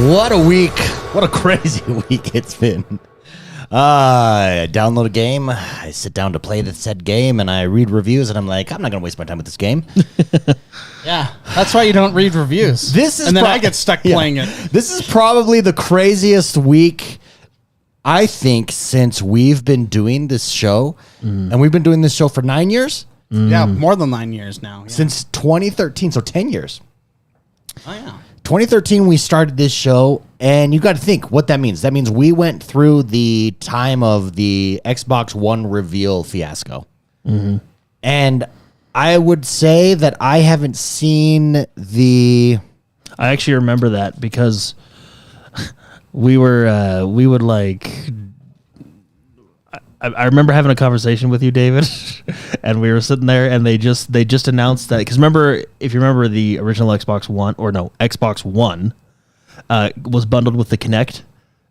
What a week. What a crazy week it's been. I download a game, I sit down to play the said game, and I read reviews, and I'm like, I'm not going to waste my time with this game. Yeah, that's why you don't read reviews. And then I get stuck playing it. This is probably the craziest week, I think, since we've been doing this show. And we've been doing this show for 9 years? Yeah, more than 9 years now. Yeah. Since 2013, so 10 years. Oh, yeah. 2013, we started this show, and you got to think what that means. That means we went through the time of the Xbox One reveal fiasco. And I would say that I haven't seen the... I actually remember that because we would like... I remember having a conversation with you, David, and we were sitting there, and they just announced that, because remember, if you remember, the original Xbox One was bundled with the Kinect,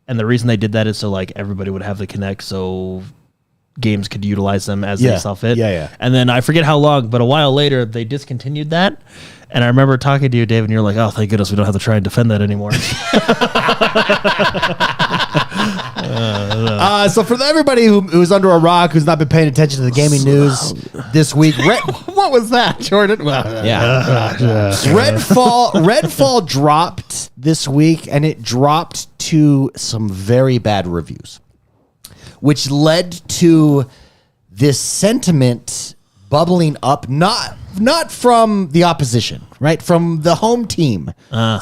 and the reason they did that is so like everybody would have the Kinect, so games could utilize them as they saw fit. Yeah. And then I forget how long, but a while later they discontinued that. And I remember talking to you, David, and you're like, "Oh, thank goodness we don't have to try and defend that anymore." So for everybody who's under a rock, who's not been paying attention to the gaming news this week, What was that, Jordan? Redfall dropped this week, and it dropped to some very bad reviews, which led to this sentiment bubbling up, not from the opposition, right? From the home team,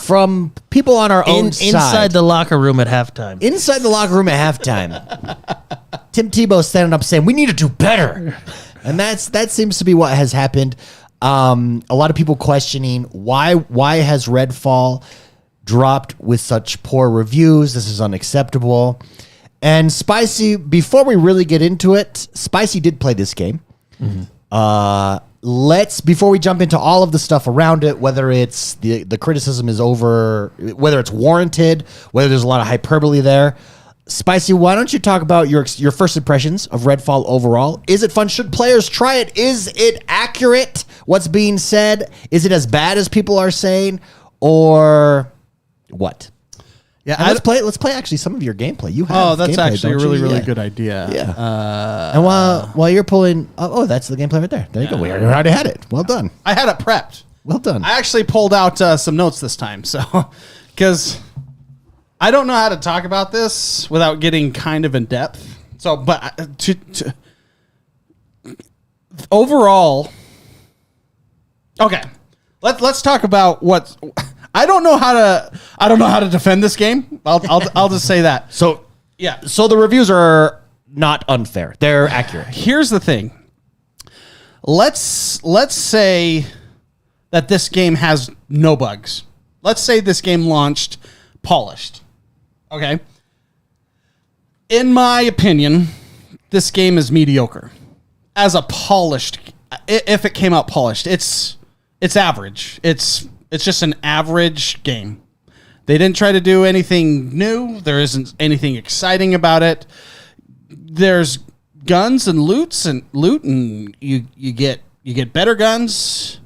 from people on our own side. Inside the locker room at halftime. Inside the locker room at halftime. Tim Tebow standing up saying, we need to do better. And that seems to be what has happened. A lot of people questioning why has Redfall dropped with such poor reviews? This is unacceptable. And Spicy, before we really get into it, Spicy did play this game. Before we jump into all of the stuff around it, whether it's the criticism is over, whether it's warranted, whether there's a lot of hyperbole there, Spicy, why don't you talk about your first impressions of Redfall overall? Is it fun? Should players try it? Is it accurate? What's being said? Is it as bad as people are saying, or what? Yeah, let's play actually some of your gameplay. You have that's gameplay, actually a really good idea. Yeah. And while you're pulling, that's the gameplay right there. There you go. We already had it. Well done. I had it prepped. Well done. I actually pulled out some notes this time, so because I don't know how to talk about this without getting kind of in depth. So, but overall, okay, let's talk about what. I don't know how to defend this game. I'll just say that. So yeah. So the reviews are not unfair. They're accurate. Here's the thing. Let's say that this game has no bugs. Let's say this game launched polished. Okay. In my opinion, this game is mediocre. As a polished, if it came out polished, it's average. It's just an average game. They didn't try to do anything new. There isn't anything exciting about it. There's guns and loot, and you get better guns,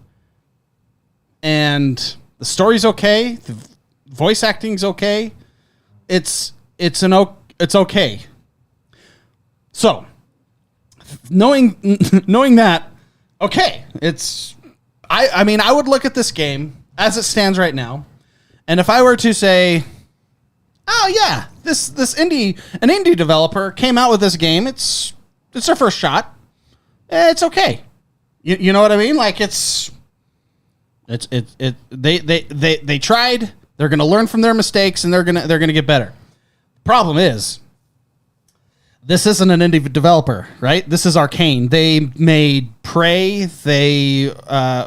and the story's okay. The voice acting's okay. It's okay. So, knowing that, okay, I mean, I would look at this game as it stands right now, and if I were to say, oh yeah, this an indie developer came out with this game, it's their first shot, it's okay. You know what I mean? Like they tried, they're gonna learn from their mistakes, and they're gonna get better. Problem is, this isn't an indie developer, right? This is Arcane. They made Prey. They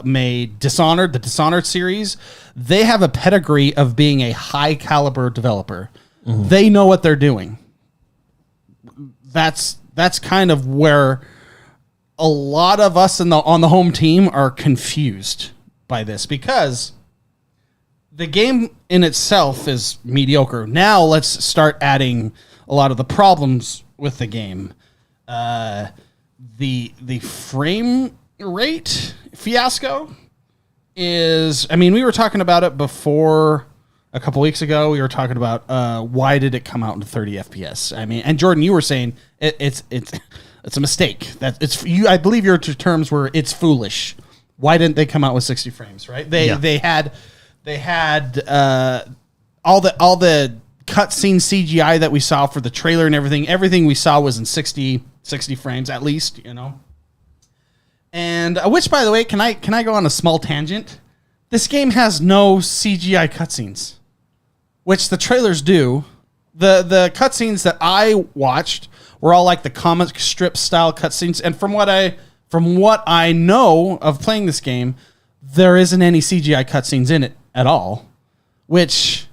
made Dishonored, the Dishonored series. They have a pedigree of being a high caliber developer. Mm-hmm. They know what they're doing. That's kind of where a lot of us on the home team are confused by this, because the game in itself is mediocre. Now let's start adding a lot of the problems with the game. The frame rate fiasco is, I mean, we were talking about it before a couple weeks ago, we were talking about why did it come out in 30 FPS? I mean, and Jordan, you were saying it's a mistake. That it's you. I believe your terms were it's foolish. Why didn't they come out with 60 frames? Right? They had all the cutscene CGI that we saw for the trailer and everything. Everything we saw was in 60 frames at least. You know. And which, by the way, can I go on a small tangent? This game has no CGI cutscenes, which the trailers do. The cutscenes that I watched were all like the comic strip style cutscenes, and from what I know of playing this game, there isn't any CGI cutscenes in it at all. Which,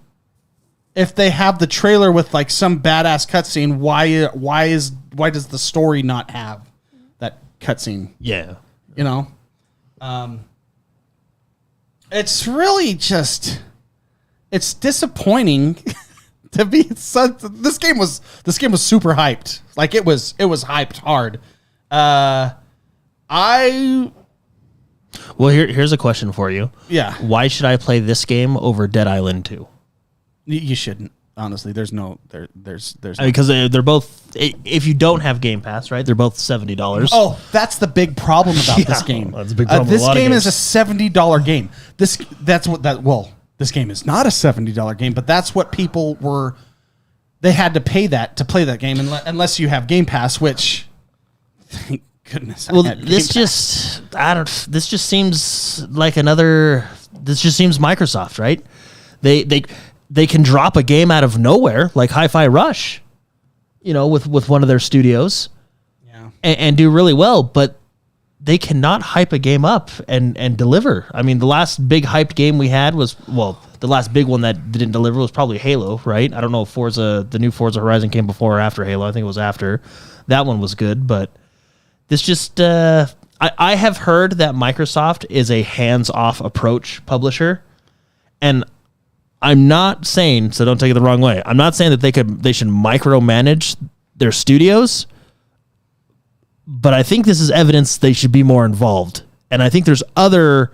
if they have the trailer with like some badass cutscene, why does the story not have that cutscene? Yeah, you know. It's really just, it's disappointing to be this game was super hyped. Like it was hyped hard. Well, here's a question for you. Yeah. Why should I play this game over Dead Island 2? You shouldn't. Honestly, there's because they're both. If you don't have Game Pass, right? They're both $70. Oh, that's the big problem about this game. That's a big problem. This game is a $70 game. This game is not a $70 game, but that's what people were. They had to pay that to play that game, unless you have Game Pass, which, thank goodness. This just seems like another. This just seems Microsoft, right? They can drop a game out of nowhere, like Hi-Fi Rush, you know, with one of their studios, and do really well, but they cannot hype a game up and deliver. I mean, the last big hyped game we had was, the last big one that didn't deliver was probably Halo, right? I don't know if the new Forza Horizon came before or after Halo. I think it was after. That one was good, but this just, I have heard that Microsoft is a hands-off approach publisher, and I'm not saying, so don't take it the wrong way, I'm not saying that they should micromanage their studios, but I think this is evidence they should be more involved. And I think there's other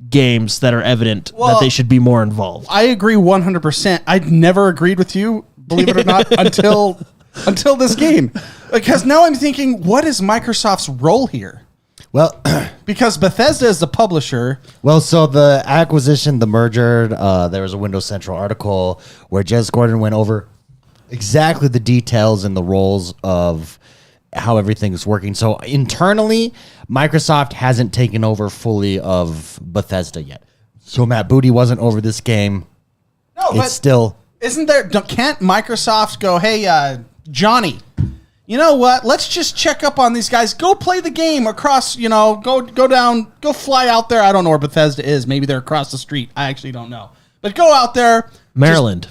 games that are evident that they should be more involved. I agree 100%. I'd never agreed with you, believe it or not, until this game. Because now I'm thinking, what is Microsoft's role here? Well, because Bethesda is the publisher. Well, so the acquisition, the merger, there was a Windows Central article where Jez Gordon went over exactly the details and the roles of how everything is working. So internally, Microsoft hasn't taken over fully of Bethesda yet. So Matt Booty wasn't over this game. No, it's still... Can't Microsoft go, hey, Johnny, you know what? Let's just check up on these guys. Go play the game across, go fly out there. I don't know where Bethesda is. Maybe they're across the street. I actually don't know. But go out there. Maryland.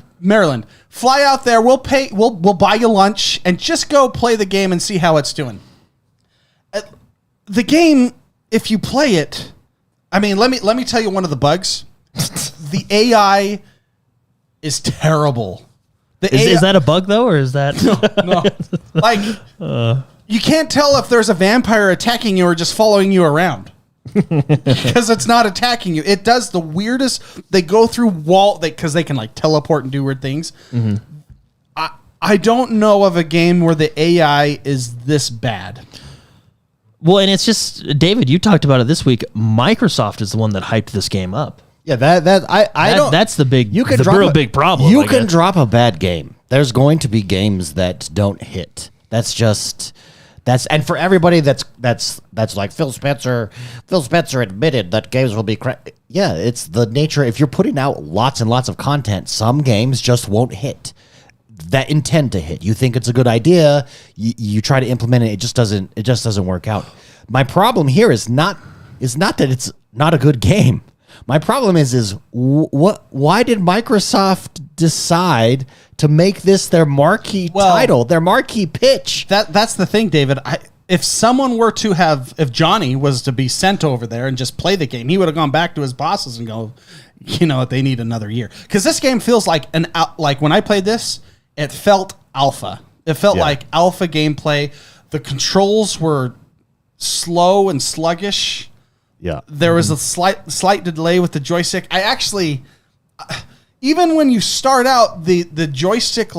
Fly out there. We'll pay. We'll buy you lunch and just go play the game and see how it's doing. The game, if you play it, I mean, let me tell you one of the bugs. The AI is terrible. Is that a bug though, or is that no? Like you can't tell if there's a vampire attacking you or just following you around because it's not attacking you. It does the weirdest. They go through because they can like teleport and do weird things. Mm-hmm. I don't know of a game where the AI is this bad. Well, and it's just David. You talked about it this week. Microsoft is the one that hyped this game up. Yeah, that's the big. You can drop big problem. You can drop a bad game. There's going to be games that don't hit. And for everybody that's like Phil Spencer admitted that games will be crap. Yeah, it's the nature. If you're putting out lots and lots of content, some games just won't hit. That intend to hit. You think it's a good idea. You try to implement it. It just doesn't work out. My problem here is not that it's not a good game. My problem is why did Microsoft decide to make this their marquee title, their marquee pitch? That's the thing, David. If Johnny was to be sent over there and just play the game, he would have gone back to his bosses and go, you know what, they need another year. Because this game feels like like when I played this, it felt alpha. It felt like alpha gameplay. The controls were slow and sluggish. Yeah, there was a slight delay with the joystick. I actually, even when you start out, the joystick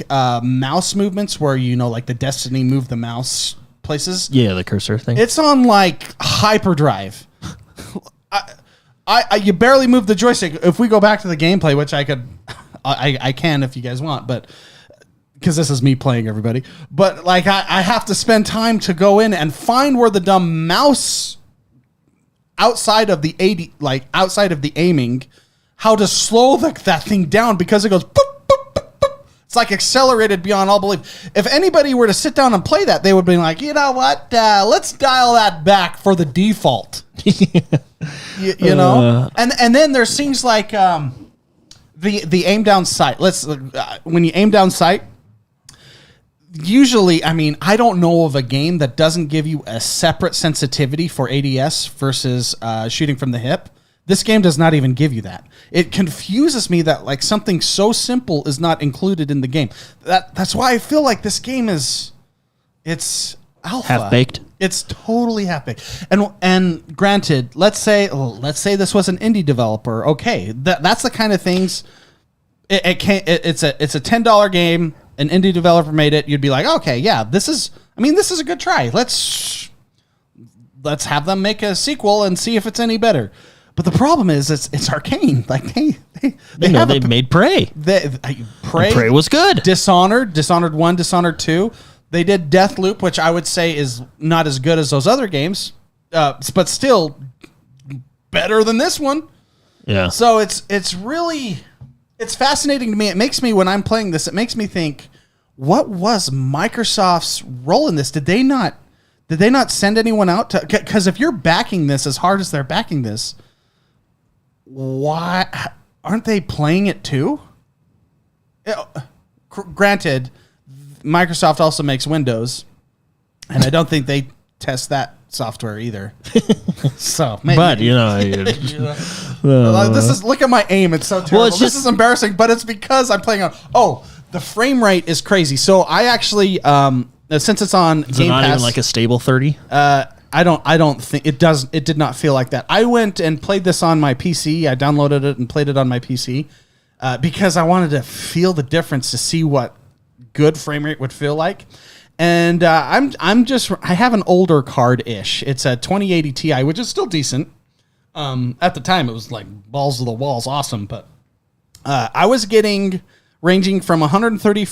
mouse movements where like the Destiny move the mouse places. Yeah, the cursor thing. It's on like hyperdrive. You barely move the joystick. If we go back to the gameplay, which I can if you guys want, but because this is me playing, everybody. But like I have to spend time to go in and find where the dumb mouse outside of the aiming, how to slow that thing down because it goes boop, boop, boop, boop. It's like accelerated beyond all belief. If anybody were to sit down and play that, they would be like, you know what? Let's dial that back for the default. you know, and then there's things like the aim down sight. When you aim down sight, usually, I mean, I don't know of a game that doesn't give you a separate sensitivity for ADS versus shooting from the hip. This game does not even give you that. It confuses me that like something so simple is not included in the game. That's why I feel like this game it's alpha. Half-baked. It's totally half-baked. And granted, let's say this was an indie developer. Okay, that's the kind of things. It's a $10 game. An indie developer made it. You'd be like, okay, yeah, this is a good try. Let's have them make a sequel and see if it's any better. But the problem is, it's Arcane. Like they made Prey. Prey was good. Dishonored 1, Dishonored 2. They did Deathloop, which I would say is not as good as those other games, but still better than this one. Yeah. So it's really fascinating to me. It makes me, when I'm playing this, it makes me think, what was Microsoft's role in this? Did they not send anyone out to? Because if you're backing this as hard as they're backing this, why aren't they playing it too? Granted, Microsoft also makes Windows, and I don't think they test that software either. So, maybe. But this is, look at my aim. It's so terrible. Well, this is embarrassing, but it's because I'm playing on. Oh, the frame rate is crazy. So I actually, since it's on Game not Pass, even like a stable 30. I don't think it does. It did not feel like that. I went and played this on my PC. I downloaded it and played it on my PC because I wanted to feel the difference to see what good frame rate would feel like. And I have an older card-ish. It's a 2080 Ti, which is still decent. At the time, it was like balls to the walls, awesome. But I was getting ranging from 130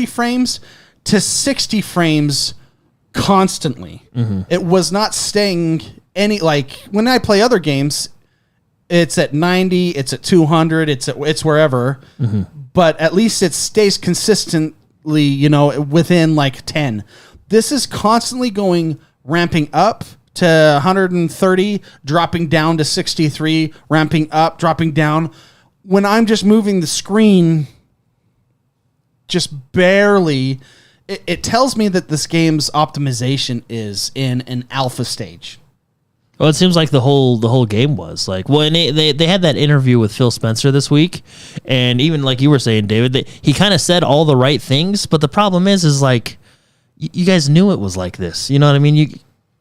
frames to 60 frames constantly. Mm-hmm. It was not staying any, like when I play other games, it's at 90, it's at 200, it's wherever. Mm-hmm. But at least it stays consistently, within like 10. This is constantly ramping up to 130, dropping down to 63, ramping up, dropping down. When I'm just moving the screen just barely, it tells me that this game's optimization is in an alpha stage. Well, it seems like the whole game was like. Well, and they had that interview with Phil Spencer this week, and even like you were saying, David, he kind of said all the right things, but the problem is like you guys knew it was like this. You know what I mean?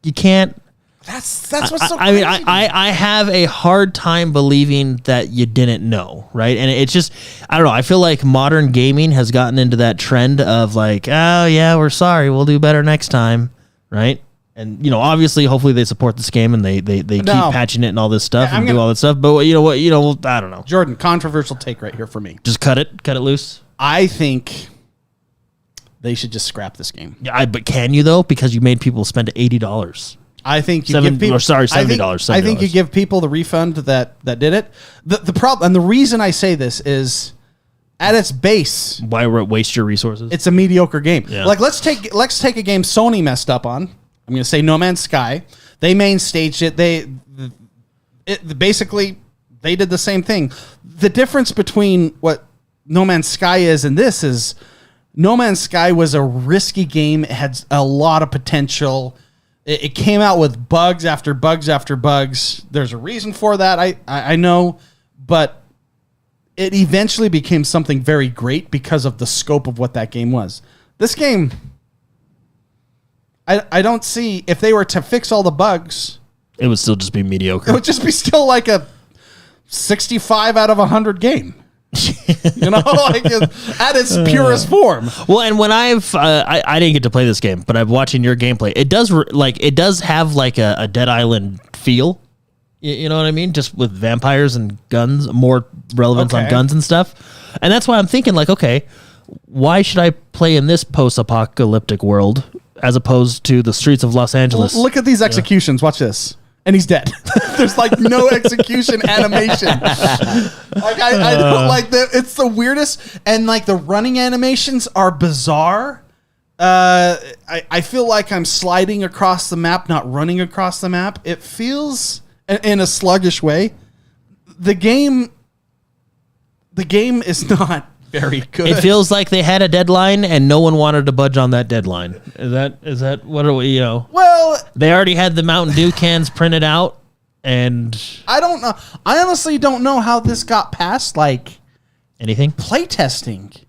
You can't. That's what's so I mean, I have a hard time believing that you didn't know, right? And it's just, I don't know. I feel like modern gaming has gotten into that trend of like, oh yeah, we're sorry, we'll do better next time, right? And obviously, hopefully they support this game and they keep patching it and all this stuff and do all that stuff. But you know what? I don't know. Jordan, controversial take right here for me. Just cut it loose. I think they should just scrap this game. Yeah, but can you though? Because you made people spend $80. I think you give people. $70. I think you give people the refund that did it. The problem, and the reason I say this is, at its base, why waste your resources? It's a mediocre game. Yeah. Like let's take a game Sony messed up on. I'm going to say No Man's Sky. They main staged it. Basically they did the same thing. The difference between what No Man's Sky is and this is, No Man's Sky was a risky game. It had a lot of potential. It came out with bugs after bugs after bugs. There's a reason for that. I know, but it eventually became something very great because of the scope of what that game was. This game, I don't see, if they were to fix all the bugs, it would still just be mediocre. It would just be still like a 65 out of 100 game. You know, like at its purest form. Well, and when I didn't get to play this game, but I'm watching your gameplay. It does have like a Dead Island feel. You know what I mean? Just with vampires and guns, more relevance on guns and stuff. And that's why I'm thinking like, okay, why should I play in this post-apocalyptic world as opposed to the streets of Los Angeles? Look at these executions. Watch this. And he's dead. There's like no execution animation. Like I don't like that. It's the weirdest. And like the running animations are bizarre. I feel like I'm sliding across the map, not running across the map. It feels in a sluggish way. The game is not very good. It feels like they had a deadline and no one wanted to budge on that deadline. Is that what are we, Well, they already had the Mountain Dew cans printed out and I don't know. I honestly don't know how this got past like anything. Playtesting.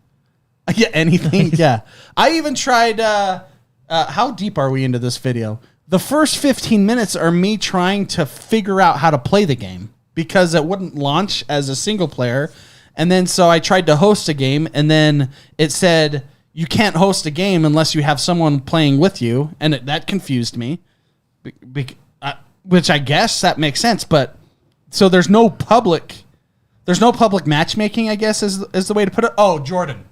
Yeah, anything. Yeah. I even tried how deep are we into this video? The first 15 minutes are me trying to figure out how to play the game because it wouldn't launch as a single player. And then so I tried to host a game, and then it said you can't host a game unless you have someone playing with you, and that confused me. Which I guess that makes sense, but so there's no public matchmaking, I guess is the way to put it. Oh, Jordan.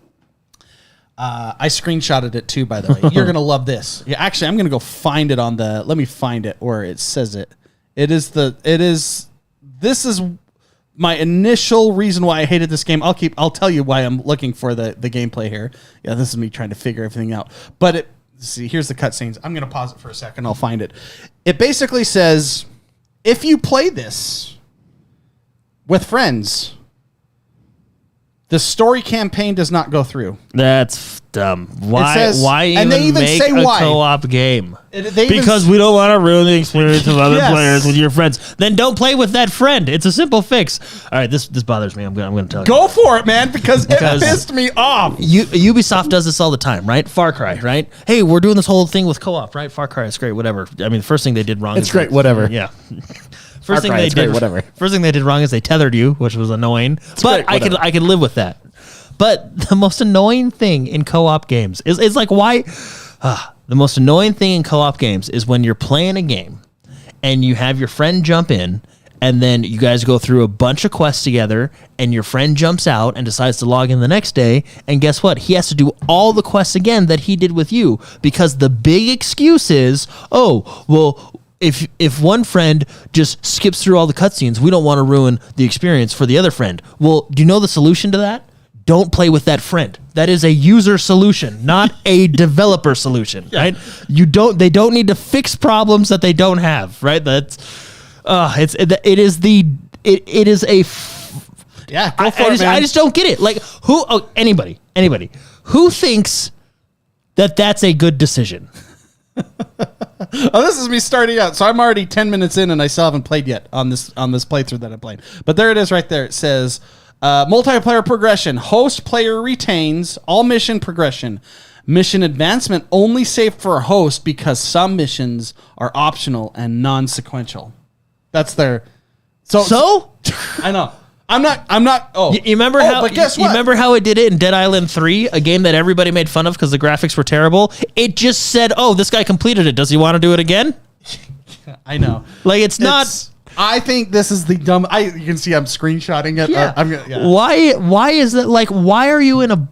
I screenshotted it too, by the way. You're gonna love this. Yeah, actually, I'm gonna go find it on the. Let me find it where it says it. This is my initial reason why I hated this game. I'll tell you why I'm looking for the gameplay here. Yeah, this is me trying to figure everything out. But see, here's the cutscenes. I'm gonna pause it for a second. I'll find it. It basically says, if you play this with friends, the story campaign does not go through. That's dumb. Why? Says, why even and they even make say a why. co-op game? Because We don't want to ruin the experience of other Yes. players with your friends. Then don't play with that friend. It's a simple fix. All right, this bothers me. I'm going to tell you. Go for it, man, because it pissed me off. Ubisoft does this all the time, right? Far Cry, right? Hey, we're doing this whole thing with co-op, right? Far Cry is great, whatever. I mean, the first thing they did wrong. It's great, whatever. Yeah. Far Cry, it's great, whatever. First thing they did wrong is they tethered you, which was annoying. But great, I could live with that. But the most annoying thing in co-op games is like why. The most annoying thing in co-op games is when you're playing a game and you have your friend jump in and then you guys go through a bunch of quests together and your friend jumps out and decides to log in the next day, and guess what? He has to do all the quests again that he did with you because the big excuse is, oh, well, if one friend just skips through all the cutscenes, we don't want to ruin the experience for the other friend. Well, do you know the solution to that? Don't play with that friend. That is a user solution, not a developer solution, right? They don't need to fix problems that they don't have, right? That's it is a Yeah, go for it, man. I just don't get it. Like anybody who thinks that that's a good decision? Oh, this is me starting out. So I'm already 10 minutes in and I still haven't played yet on this playthrough that I'm playing. But there it is right there. It says multiplayer progression. Host player retains all mission progression. Mission advancement only safe for a host because some missions are optional and non-sequential. That's their... So? I know. I'm not. Oh, you remember how? But guess what? You remember how it did it in Dead Island 3, a game that everybody made fun of because the graphics were terrible. It just said, "Oh, this guy completed it. Does he want to do it again?" I know. Like it's not. I think this is the dumb. You can see I'm screenshotting it. Yeah. Why is that? Like, why are you in a?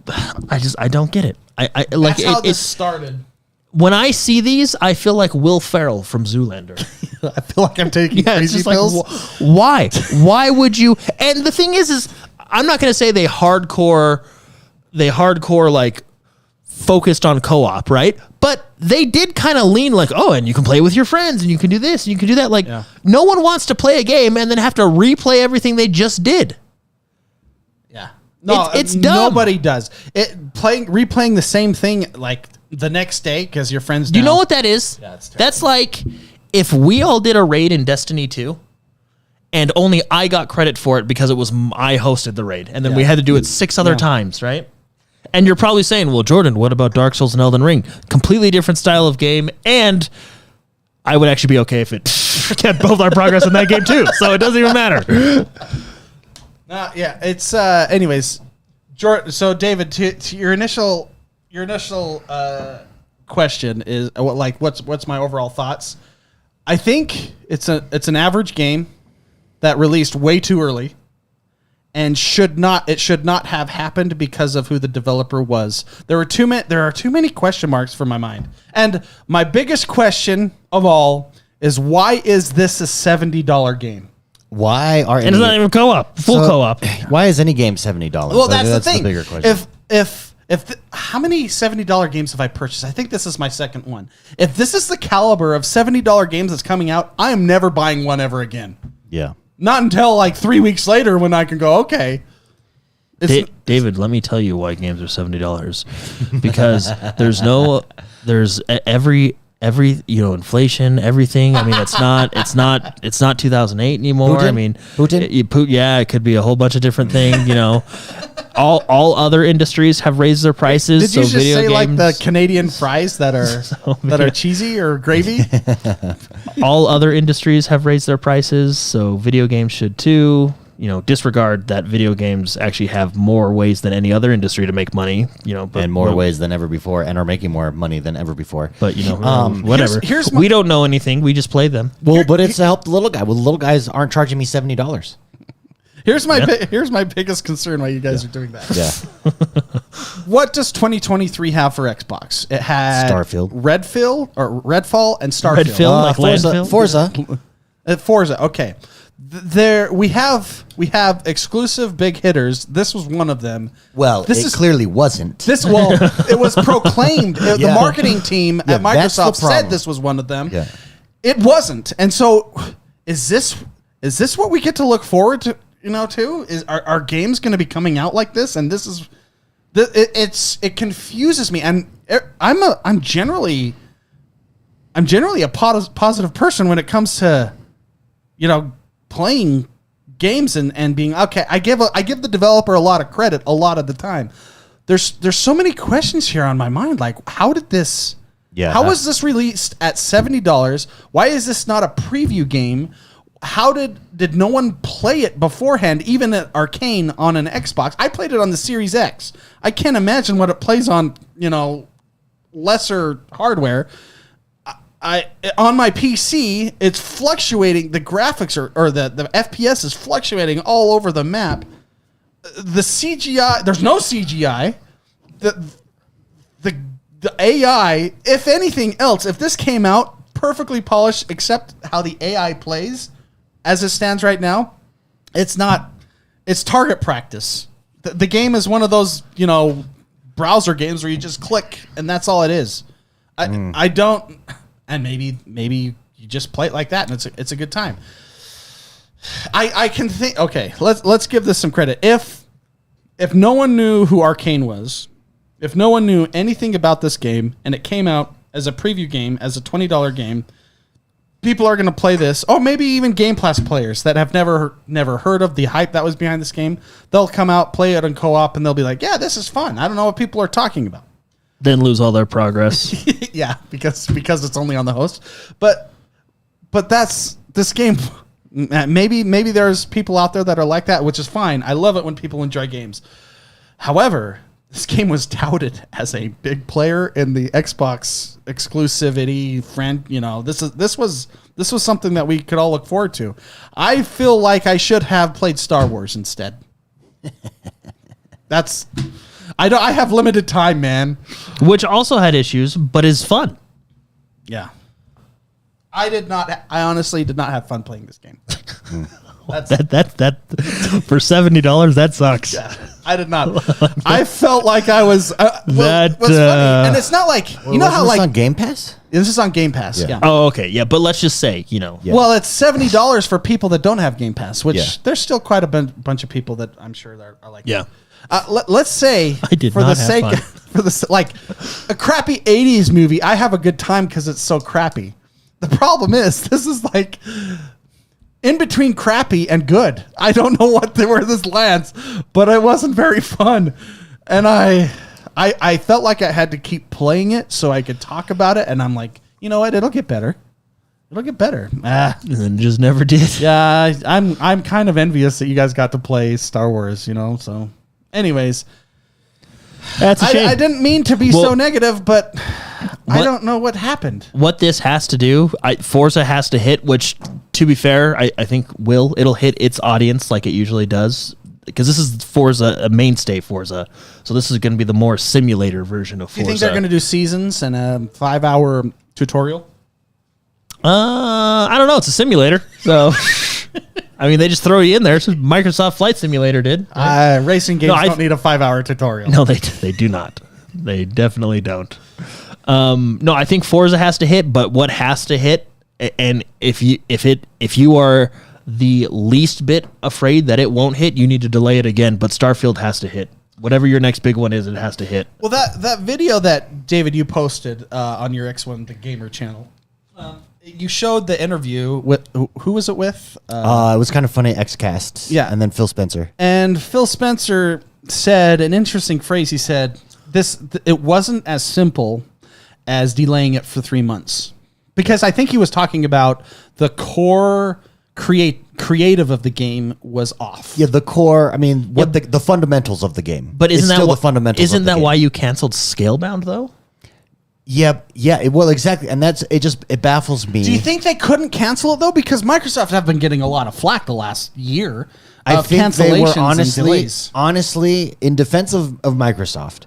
I don't get it. I like That's how this started. When I see these, I feel like Will Ferrell from Zoolander. I feel like I'm taking crazy pills. Like, why? Why would you? And the thing is I'm not going to say they hardcore like focused on co-op, right? But they did kind of lean like, oh, and you can play with your friends, and you can do this, and you can do that. Like, no one wants to play a game and then have to replay everything they just did. Yeah, no, it's dumb. Nobody does it. Replaying the same thing like the next day because your friends. Do you know what that is? Yeah, it's terrible. That's like if we all did a raid in Destiny 2 and only I got credit for it because it was I hosted the raid, and then we had to do it 6 other times, right? And you're probably saying, well, Jordan, what about Dark Souls and Elden Ring? Completely different style of game, and I would actually be okay if it kept both our progress in that game too, so it doesn't even matter. Yeah, it's anyways. So David, to your initial question is what's my overall thoughts? I think it's an average game that released way too early, and should not have happened because of who the developer was. There are too many question marks for my mind, and my biggest question of all is, why is this a $70 game? Why are And it's not even co-op, full co-op. Why is any game $70? Well, that's the thing. The bigger question. How many $70 games have I purchased? I think this is my second one. If this is the caliber of $70 games that's coming out, I am never buying one ever again. Yeah. Not until like 3 weeks later when I can go, okay. David, let me tell you why games are $70. Because there's every inflation, everything. I mean, it's not 2008 anymore. Putin? I mean, Putin? it could be a whole bunch of different things. All other industries have raised their prices. Did you so just video say games, like the Canadian fries that are cheesy or gravy? all other industries have raised their prices, so video games should too. Disregard that video games actually have more ways than any other industry to make money. And more ways than ever before, and are making more money than ever before. But whatever. Here's we don't know anything. We just play them. Well, but it's to help the little guy. Well, the little guys aren't charging me $70. Here's my biggest concern why you guys are doing that. Yeah. What does 2023 have for Xbox? It had Starfield, Redfall, and Starfield. Redfill, like landfill? Forza. Okay. We have exclusive big hitters. This was one of them. Well, it clearly wasn't. It was proclaimed. The marketing team at Microsoft said this was one of them. Yeah. It wasn't. And so, is this what we get to look forward to? Are games going to be coming out like this? And this is, it confuses me. And I'm generally a positive person when it comes to, playing games and being okay. I give the developer a lot of credit a lot of the time. There's so many questions here on my mind. Like, how did this? Yeah. How was this released at $70? Why is this not a preview game? How did no one play it beforehand, even at Arcane on an Xbox? I played it on the Series X. I can't imagine what it plays on, lesser hardware. On my PC, it's fluctuating. The graphics or the FPS is fluctuating all over the map. The CGI, there's no CGI. The AI, if anything else, if this came out perfectly polished, except how the AI plays, as it stands right now, it's not. It's target practice. The game is one of those, browser games where you just click and that's all it is. I don't. And maybe you just play it like that, and it's a good time. I can think. Okay, let's give this some credit. If no one knew who Arcane was, if no one knew anything about this game, and it came out as a preview game, as a $20 game, people are going to play this. Or maybe even Game Pass players that have never heard of the hype that was behind this game. They'll come out, play it on co-op, and they'll be like, "Yeah, this is fun. I don't know what people are talking about." Then lose all their progress. Yeah, because it's only on the host. But that's this game. Maybe there's people out there that are like that, which is fine. I love it when people enjoy games. However, this game was touted as a big player in the Xbox exclusivity friend. This was something that we could all look forward to. I feel like I should have played Star Wars instead. I have limited time, man. Which also had issues, but is fun. Yeah. I honestly did not have fun playing this game. That for $70, that sucks. Yeah, I did not. I felt like I was. What's funny, and it's not like how on Game Pass. This is on Game Pass. Yeah. Oh, okay. Yeah, but let's just say, Yeah. Well, it's $70 for people that don't have Game Pass, which there's still quite a bunch of people that I'm sure are like. Yeah. Let's say I did for not the have sake fun. for the like a crappy 80s movie, I have a good time because it's so crappy. The problem is this is like in between crappy and good. I don't know where this lands, but it wasn't very fun, and I felt like I had to keep playing it so I could talk about it. And I'm like, you know what? It'll get better. It'll get better. And just never did. Yeah, I'm kind of envious that you guys got to play Star Wars, you know. So, anyways, That's a shame. I didn't mean to be so negative, but I don't know what happened. What this has to do, Forza has to hit, which, to be fair, I think it'll hit its audience like it usually does. Because this is Forza, a mainstay Forza. So this is going to be the more simulator version of Forza. Do you think they're going to do seasons and a 5-hour tutorial? I don't know. It's a simulator. So, I mean, they just throw you in there. It's what Microsoft Flight Simulator did. Right? Racing games don't need a 5-hour tutorial. No, they do not. They definitely don't. No, I think Forza has to hit, but what has to hit, and if you are the least bit afraid that it won't hit, you need to delay it again. But Starfield has to hit. Whatever your next big one is, it has to hit. Well, that video that David you posted on your X1 the Gamer channel, you showed the interview with who was it with? It was kind of funny. Xcast, yeah, and then Phil Spencer. And Phil Spencer said an interesting phrase. He said it wasn't as simple as delaying it for 3 months, because I think he was talking about the core creative of the game was off. Yeah, the core. I mean, the fundamentals of the game. But isn't that still the fundamentals? Isn't that game. why you canceled Scalebound though? Yeah. Well, exactly, and it baffles me. Do you think they couldn't cancel it though? Because Microsoft have been getting a lot of flack the last year. I think they were cancellations honestly, in defense of Microsoft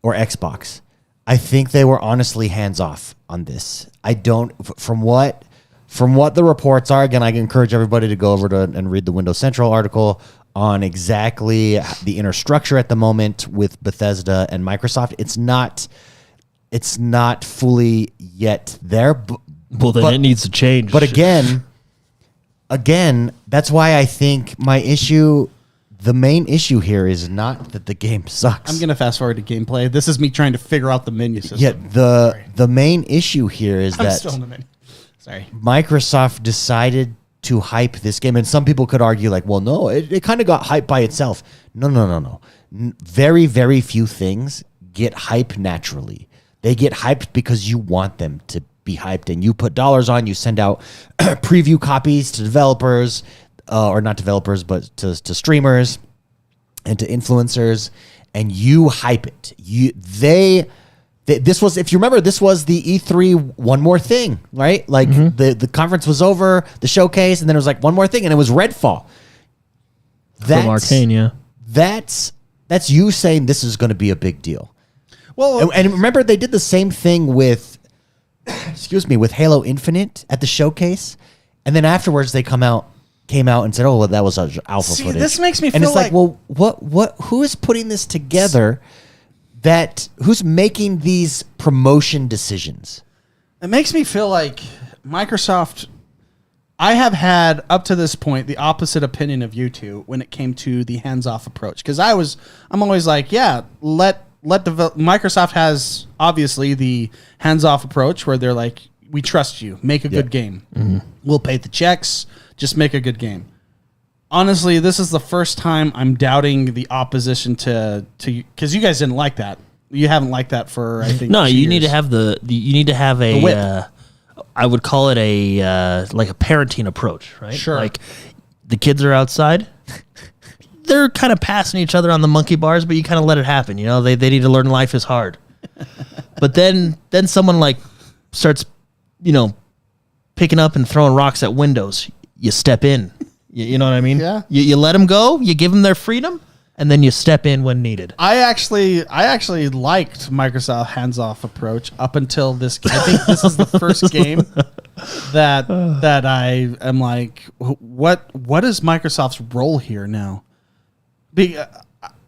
or Xbox, I think they were honestly hands off on this. I don't, from what the reports are. Again, I encourage everybody to go over and read the Windows Central article on exactly the inner structure at the moment with Bethesda and Microsoft. It's not fully yet there. Well, then it needs to change. But again, that's why I think the main issue here is not that the game sucks. I'm going to fast forward to gameplay. This is me trying to figure out the menu system. Yeah, the main issue here is I'm still in the menu. Sorry. Microsoft decided to hype this game, and some people could argue like, well, no, it kind of got hyped by itself. No. Very, very few things get hype naturally. They get hyped because you want them to be hyped, and you put dollars on. You send out preview copies to developers, or not developers, but to streamers and to influencers, and you hype it. This was, if you remember, this was the E3 one more thing, right? Like the conference was over, the showcase, and then it was like one more thing, and it was Redfall. From Arcane, yeah. That's you saying this is going to be a big deal. Well, and remember, they did the same thing with, with Halo Infinite at the showcase, and then afterwards they came out and said, "Oh, well, that was alpha footage." This makes me and feel it's like, well, what? Who is putting this together? Who's making these promotion decisions? It makes me feel like Microsoft. I have had up to this point the opposite opinion of you two when it came to the hands-off approach, because I'm always like, yeah, Microsoft has obviously the hands-off approach where they're like, we trust you, make a good game. Mm-hmm. We'll pay the checks, just make a good game. Honestly, this is the first time I'm doubting the opposition to because you guys didn't like that. You haven't liked that for, I think. No, you years. need to have you need to have a whip. I would call it like a parenting approach, right? Sure. Like the kids are outside. They're kind of passing each other on the monkey bars, but you kind of let it happen. You know, they need to learn life is hard. But then someone like starts, picking up and throwing rocks at windows. You step in. You know what I mean? Yeah. You let them go. You give them their freedom, and then you step in when needed. I actually liked Microsoft hands-off approach up until this. I think this is the first game that I am like, what is Microsoft's role here now?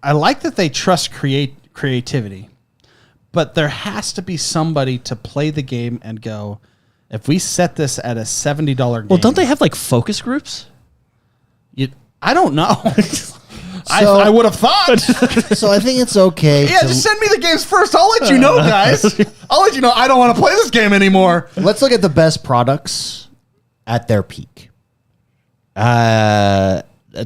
I like that they trust creativity, but there has to be somebody to play the game and go, if we set this at a $70 game. Well, don't they have like focus groups? I don't know. I would have thought. So I think it's okay. Yeah, just send me the games first. I'll let you know, guys. I'll let you know I don't want to play this game anymore. Let's look at the best products at their peak.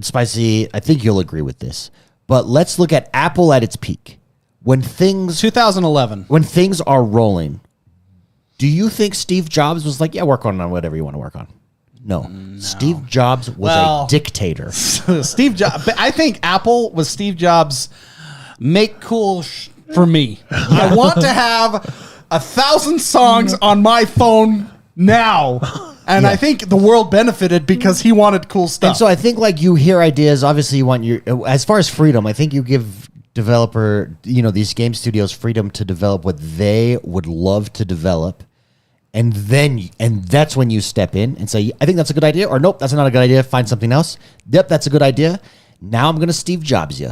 Spicy, I think you'll agree with this. But let's look at Apple at its peak. 2011. When things are rolling, Do you think Steve Jobs was like, yeah, work on whatever you want to work on? No. Steve Jobs was a dictator. Steve Jobs. I think Apple was Steve Jobs. Make cool for me. I want to have 1,000 songs on my phone now. And I think the world benefited because he wanted cool stuff. And so I think like you hear ideas, obviously you want as far as freedom, I think you give developer, these game studios freedom to develop what they would love to develop. And that's when you step in and say, I think that's a good idea, or nope, that's not a good idea. Find something else. Yep, that's a good idea. Now I'm going to Steve Jobs you.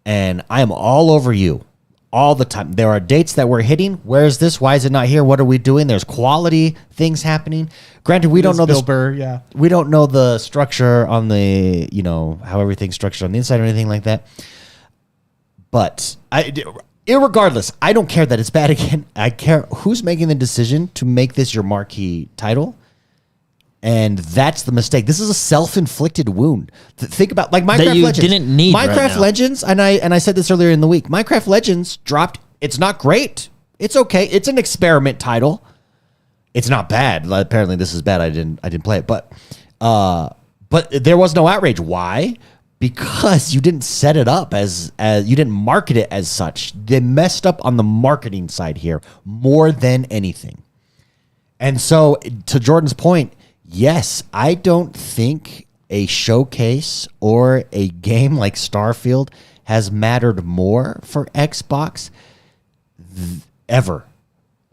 And I am all over you all the time. There are dates that we're hitting. Where is this? Why is it not here? What are we doing? There's quality things happening. Granted, we don't know this. We don't know the structure on the, how everything's structured on the inside or anything like that. But irregardless, I don't care that it's bad again. I care who's making the decision to make this your marquee title. And that's the mistake. This is a self-inflicted wound. Think about like Minecraft that you Legends. Didn't need Minecraft right now. Legends, and I said this earlier in the week. Minecraft Legends dropped. It's not great. It's okay. It's an experiment title. It's not bad. Apparently, this is bad. I didn't play it, but there was no outrage. Why? Because you didn't set it up as you didn't market it as such. They messed up on the marketing side here more than anything. And so, to Jordan's point, yes, I don't think a showcase or a game like Starfield has mattered more for Xbox ever.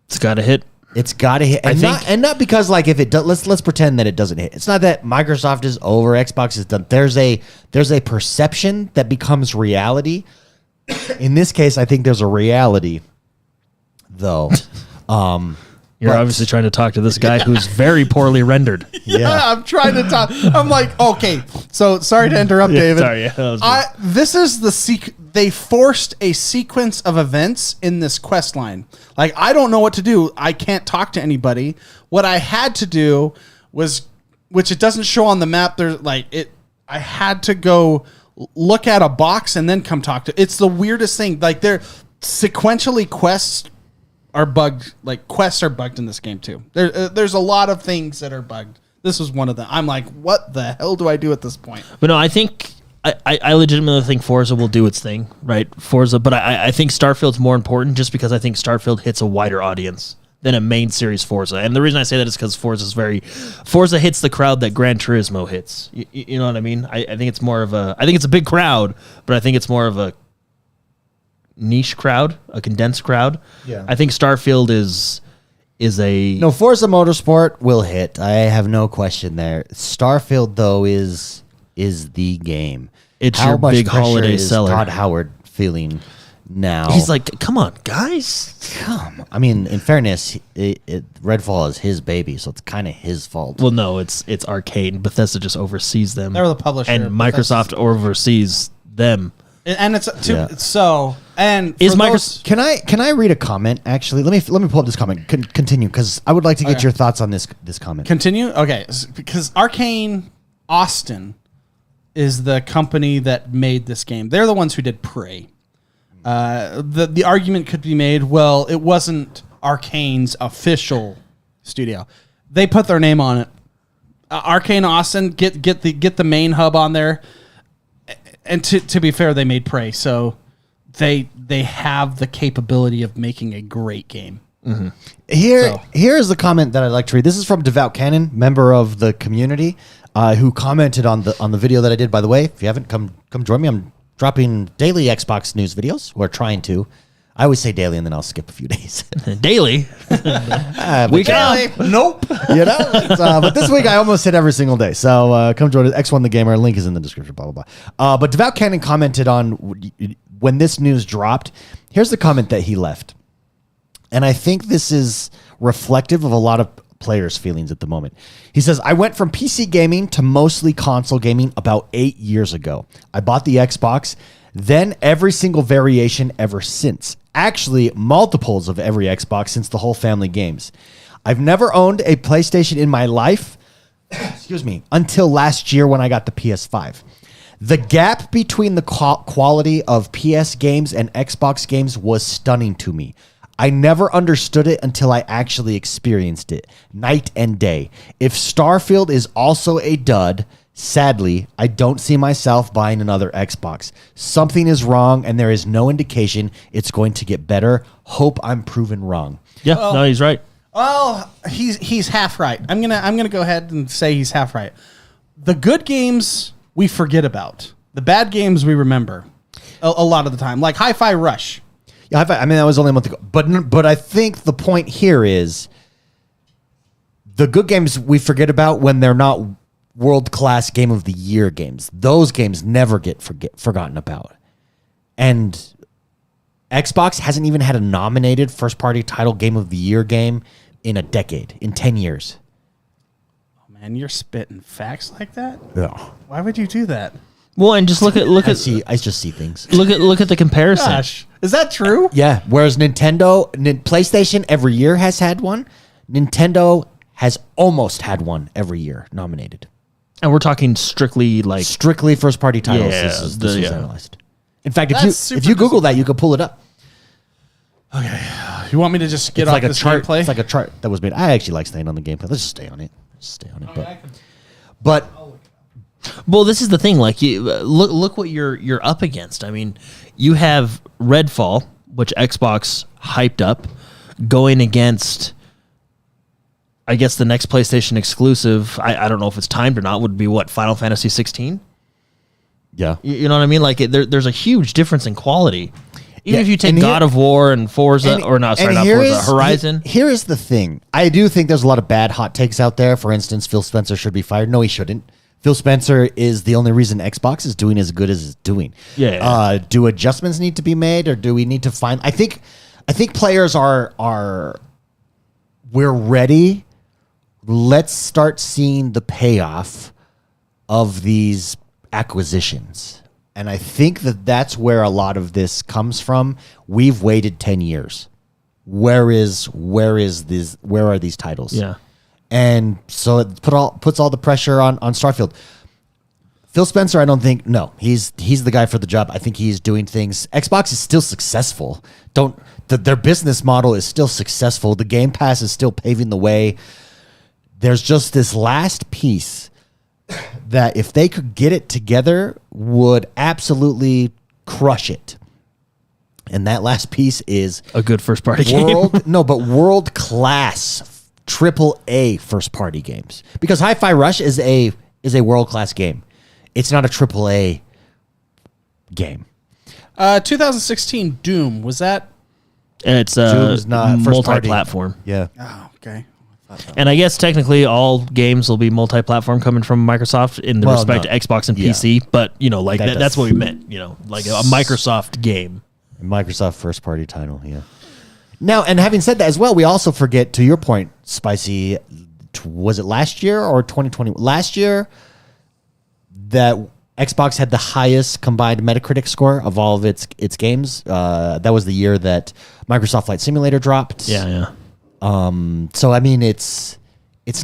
It's got to hit. It's got to hit, and not because like if it does. Let's pretend that it doesn't hit. It's not that Microsoft is over, Xbox is done. There's a perception that becomes reality. In this case, I think there's a reality, though. You're obviously trying to talk to this guy who's very poorly rendered. Yeah, I'm trying to talk. I'm like, okay. So sorry to interrupt, David. Sorry. This is the they forced a sequence of events in this quest line. Like, I don't know what to do. I can't talk to anybody. What I had to do was, which it doesn't show on the map. There's like it. I had to go look at a box and then come talk to. It's the weirdest thing. Like they're sequentially quests are bugged. Like quests are bugged in this game too. There's a lot of things that are bugged. This was one of them. I'm like, what the hell do I do at this point? But no, I think I legitimately think Forza will do its thing, right? Forza, but I think Starfield's more important just because I think Starfield hits a wider audience than a main series Forza. And the reason I say that is because Forza hits the crowd that Gran Turismo hits. You know what I mean? I think it's more of I think it's a big crowd, but I think it's more of a niche crowd, a condensed crowd. Yeah. I think Starfield is a No, Forza Motorsport will hit. I have no question there. Starfield though is the game. It's your big pressure holiday is seller. Todd Howard feeling now. He's like, come on, guys. I mean, in fairness, Redfall is his baby, so it's kind of his fault. Well, no, it's Arcade. Bethesda just oversees them. They're the publisher, and Microsoft oversees them. And it's Yeah. so and Is for Microsoft- Can I read a comment? Actually, let me pull up this comment. Continue, because I would like to get your thoughts on this comment. Continue? Okay. Because Arcane Austin is the company that made this game. They're the ones who did Prey. The argument could be made, well, it wasn't Arcane's official studio. They put their name on it. Arcane Austin, get the main hub on there. And to be fair, they made Prey, so they have the capability of making a great game. Mm-hmm. Here's the comment that I'd like to read. This is from Devout Cannon, member of the community, who commented on the video that I did. By the way, if you haven't, come join me. I'm dropping daily Xbox news videos. We're trying to. I always say daily, and then I'll skip a few days. Daily. Week Nope. But this week I almost hit every single day. So come join us. X1 the Gamer. Link is in the description. Blah blah blah. But Devout Cannon commented on when this news dropped. Here's the comment that he left, and I think this is reflective of a lot of players' feelings at the moment. He says, I went from PC gaming to mostly console gaming about 8 years ago. I bought the Xbox, then every single variation ever since. Actually, multiples of every Xbox since the whole family games. I've never owned a PlayStation in my life, excuse me, until last year when I got the PS5. The gap between the quality of PS games and Xbox games was stunning to me. I never understood it until I actually experienced it. Night and day. If Starfield is also a dud, sadly, I don't see myself buying another Xbox. Something is wrong, and there is no indication it's going to get better. Hope I'm proven wrong. Yeah, no, he's right. Well, he's half right. I'm gonna go ahead and say he's half right. The good games we forget about. The bad games we remember a lot of the time, like Hi-Fi Rush. Yeah, I mean, that was only a month ago. But I think the point here is the good games we forget about when they're not world-class Game of the Year games. Those games never get forgotten about. And Xbox hasn't even had a nominated first-party title Game of the Year game in a decade, in 10 years. Oh, man, you're spitting facts like that? Yeah. Why would you do that? Well, and just look at I just see things. look at the comparison. Gosh, is that true? Yeah, whereas PlayStation every year has had one, Nintendo has almost had one every year nominated. And we're talking strictly First party titles. Yeah, This was analyzed. In fact, That's if you Google that, you can pull it up. You want me to just get It's off like a this chart. gameplay? It's like a chart that was made. I actually like staying on the gameplay. Let's just stay on it. But Well, this is the thing. Like, you look what you're up against. I mean, you have Redfall, which Xbox hyped up, going against, I guess, the next PlayStation exclusive. I don't know if it's timed or not. Would be what, Final Fantasy 16? yeah, You know what I mean? Like, there's a huge difference in quality. Even Yeah, if you take and God of War and Forza, and not here Forza, is- Horizon. Here is the thing. I do think there's a lot of bad hot takes out there. For instance, Phil Spencer should be fired. No, he shouldn't. Phil Spencer is the only reason Xbox is doing as good as it's doing. Yeah. Do adjustments need to be made, or do we need to find? I think players are. We're ready. Let's start seeing the payoff of these acquisitions, and I think that's where a lot of this comes from. We've waited 10 years. Where are these titles? Yeah. And so it puts all the pressure on Starfield. Phil Spencer, I don't think, no, he's the guy for the job. I think he's doing things. Xbox is still successful. Their business model is still successful. The Game Pass is still paving the way. There's just this last piece that if they could get it together would absolutely crush it. And that last piece is A good first party game. world class AAA first party games, because Hi-Fi Rush is a world class game. It's not a AAA game. 2016 Doom, was that? It's Doom's not first party. multi-platform. Yeah. Oh, okay. And I guess technically all games will be multi-platform coming from Microsoft in the Well, respect no. to Xbox and Yeah. PC. But, like That that's does- what we meant, like a Microsoft game. Microsoft first party title. Yeah. Now, and having said that as well, we also forget, to your point, Spicy, was it last year or 2020? Last year that Xbox had the highest combined Metacritic score of all of its games. That was the year that Microsoft Flight Simulator dropped. Yeah. So I mean, it's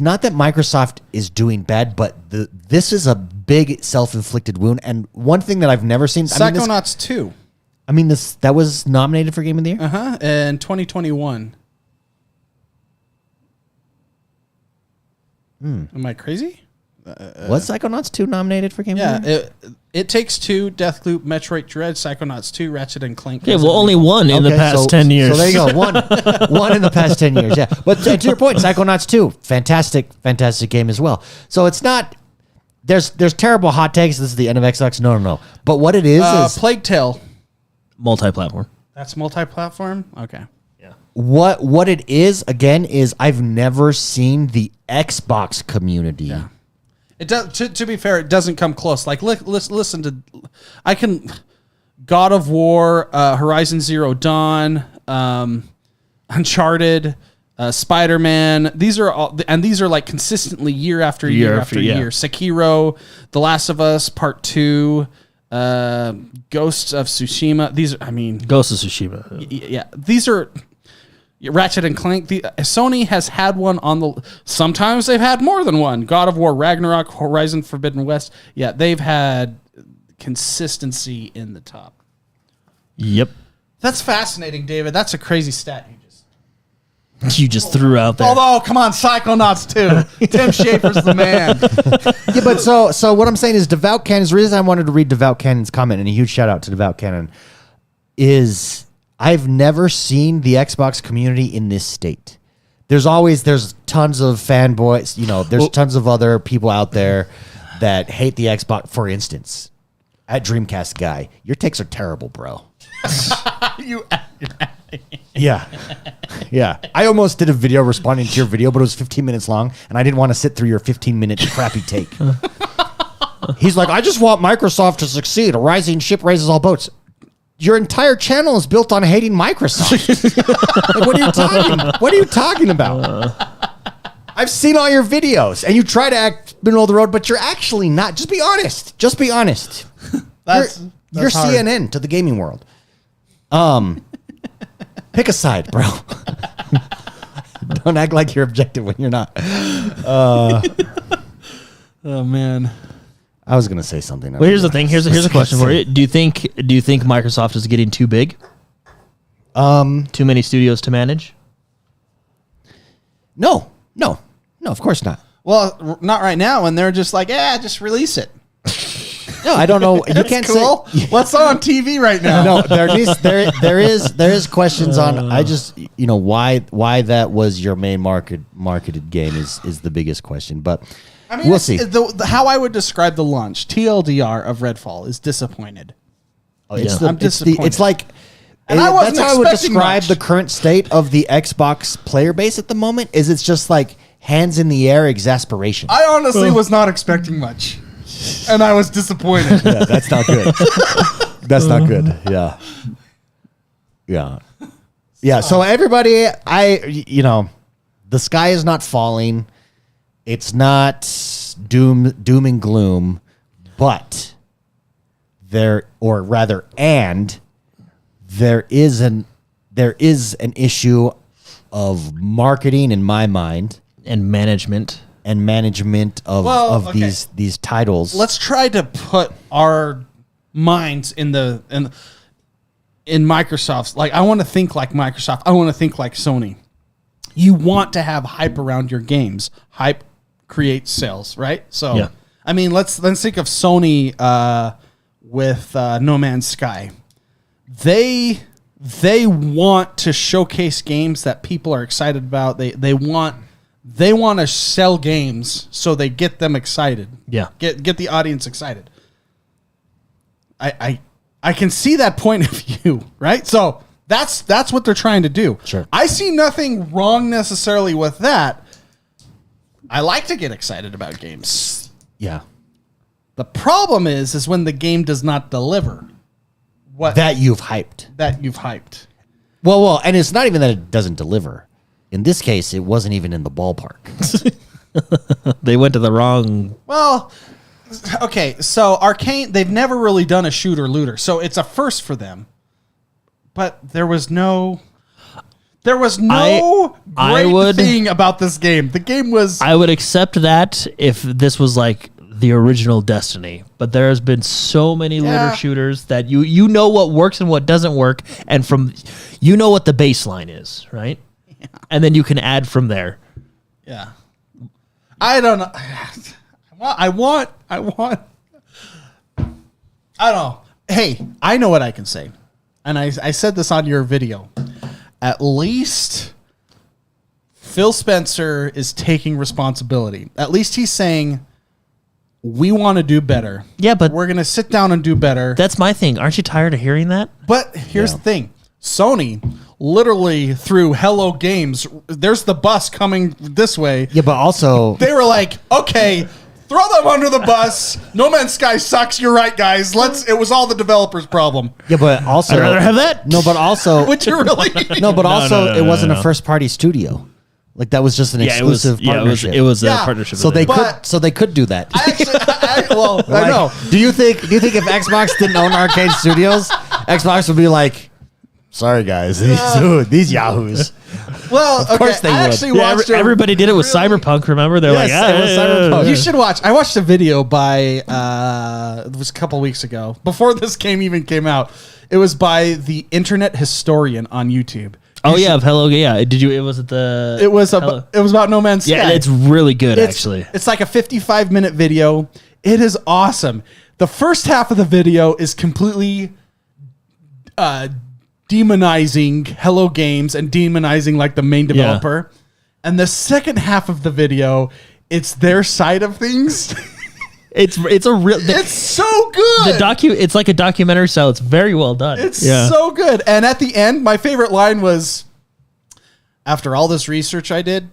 not that Microsoft is doing bad, but this is a big self-inflicted wound. And one thing that I've never seen, Psychonauts 2. that was nominated for Game of the Year. In 2021. Am I crazy? Was Psychonauts 2 nominated for Game of the Year? Yeah, It Takes Two, Deathloop, Metroid Dread, Psychonauts 2, Ratchet and Clank. Yeah, well, only one in the past 10 years. So there you go. One in the past 10 years. Yeah. But to your point, Psychonauts 2, fantastic game as well. So it's not, there's terrible hot takes. This is the end of Xbox. No. But what it is Plague Tale. Multi-platform. That's multi-platform? Okay. Yeah. what it is, again, is I've never seen the Xbox community. Yeah. It does. To be fair, it doesn't come close. Like, listen to, God of War, Horizon Zero Dawn, Uncharted, Spider-Man. These are all, and these are like consistently year after year after year. Sekiro, The Last of Us Part 2, Ghosts of Tsushima. Ghost of Tsushima. Yeah, these are Ratchet and Clank. Sony has had one on the. Sometimes they've had more than one. God of War, Ragnarok, Horizon Forbidden West. Yeah, they've had consistency in the top. Yep. That's fascinating, David. That's a crazy stat you just You just threw out there. Although, come on, Psychonauts 2. Tim Schafer's the man. Yeah, but so what I'm saying is Devout Cannon's the reason I wanted to read Devout Cannon's comment, and a huge shout out to Devout Cannon, is I've never seen the Xbox community in this state. There's tons of fanboys, there's tons of other people out there that hate the Xbox. For instance, at Dreamcast Guy, your takes are terrible, bro. Yeah. I almost did a video responding to your video, but it was 15 minutes long, and I didn't want to sit through your 15-minute crappy take. He's like, I just want Microsoft to succeed. A rising ship raises all boats. Your entire channel is built on hating Microsoft. Like, what are you talking about? I've seen all your videos, and you try to act middle of the road, but you're actually not. Just be honest. You're hard. CNN to the gaming world. Pick a side, bro. Don't act like you're objective when you're not. Oh man. I was gonna say something. Well, here's the thing. Here's a question for you. Do you think Microsoft is getting too big? Too many studios to manage? No, of course not. Well, not right now, and they're just like, just release it. No, I don't know. You can't cool. say What's on TV right now? No, there is questions on. I just why that was your main marketed game is the biggest question, but I mean, we'll see. How I would describe the launch TLDR of Redfall is disappointed. I'm disappointed. It's like, and I wasn't that's how I would expecting describe much. the current state of the Xbox player base at the moment. Is it's just like hands in the air exasperation. I honestly was not expecting much, and I was disappointed. Yeah, that's not good. That's not good. Yeah. So everybody, the sky is not falling. It's not doom and gloom, but there is an issue of marketing in my mind And management. of these titles. Let's try to put our minds in Microsoft's. Like, I want to think like Microsoft. I want to think like Sony. You want to have hype around your games. Hype creates sales, right? So, Yeah. I mean, let's think of Sony with No Man's Sky. They want to showcase games that people are excited about. They want to sell games so they get them excited. Yeah. Get the audience excited. I can see that point of view, right? So that's what they're trying to do. Sure. I see nothing wrong necessarily with that. I like to get excited about games. Yeah. The problem is when the game does not deliver what That you've hyped. you've hyped. Well, and it's not even that it doesn't deliver. In this case, it wasn't even in the ballpark. They went to the wrong. Well, okay, so Arcane, they've never really done a shooter looter, so it's a first for them. But there was no great thing about this game. The game was... I would accept that if this was like the original Destiny, but there has been so many looter shooters that you know what works and what doesn't work, and you know what the baseline is, right? Yeah. And then you can add from there. Yeah. I don't know. I don't know. Hey, I know what I can say. And I said this on your video. At least Phil Spencer is taking responsibility. At least he's saying, we want to do better. Yeah, but we're going to sit down and do better. That's my thing. Aren't you tired of hearing that? But here's the thing. Sony literally through Hello Games, there's the bus coming this way. Yeah, but also... They were like, okay, throw them under the bus. No Man's Sky sucks. You're right, guys. It was all the developers' problem. Yeah, but also... I'd rather have that. No, but also... Would you really? No, but also it wasn't a first-party studio. Like, that was just an exclusive partnership. It was a partnership. So they could do that. I know. Do you think if Xbox didn't own Arcade Studios, Xbox would be like, sorry guys, these yahoos. Well, of course they would. Actually watched everybody did it with Cyberpunk. Remember, they're like, it was Cyberpunk. You should watch. I watched a video by it was a couple weeks ago before this game even came out. It was by the Internet Historian on YouTube. Oh yeah, of Hello. Yeah, did you? It was at the. It was about No Man's Sky. Yeah, it's really good actually. It's like a 55-minute video. It is awesome. The first half of the video is completely demonizing Hello Games and demonizing like the main developer. And the second half of the video, it's their side of things. It's a real. It's so good. It's like a documentary style. It's very well done. It's so good. And at the end, my favorite line was, after all this research I did,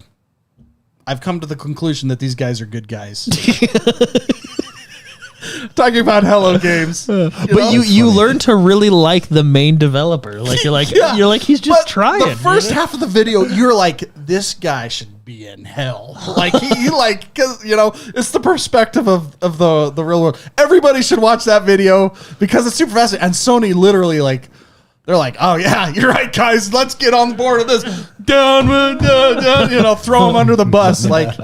I've come to the conclusion that these guys are good guys. Talking about Hello Games. But you learn to really like the main developer. Like you're like he's just trying. The first half of the video, you're like, this guy should be in hell. Like he like, cause it's the perspective of the real world. Everybody should watch that video because it's super fascinating. And Sony literally like, they're like, oh yeah, you're right, guys. Let's get on board with this. Down, throw him under the bus. Like,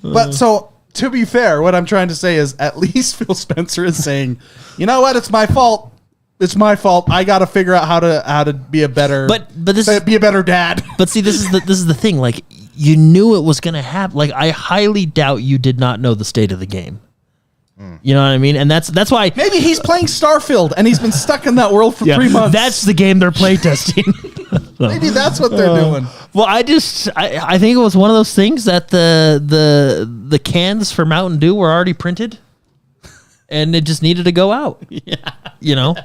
but so to be fair, what I'm trying to say is at least Phil Spencer is saying, you know what? It's my fault. It's my fault. I got to figure out how to be a better, be a better dad. But see, this is the thing. Like, you knew it was going to happen. Like, I highly doubt you did not know the state of the game. You know what I mean? And that's why maybe he's playing Starfield and he's been stuck in that world for 3 months. That's the game they're playtesting. Maybe that's what they're doing. Well, I think it was one of those things that the cans for Mountain Dew were already printed, and it just needed to go out. Yeah, you know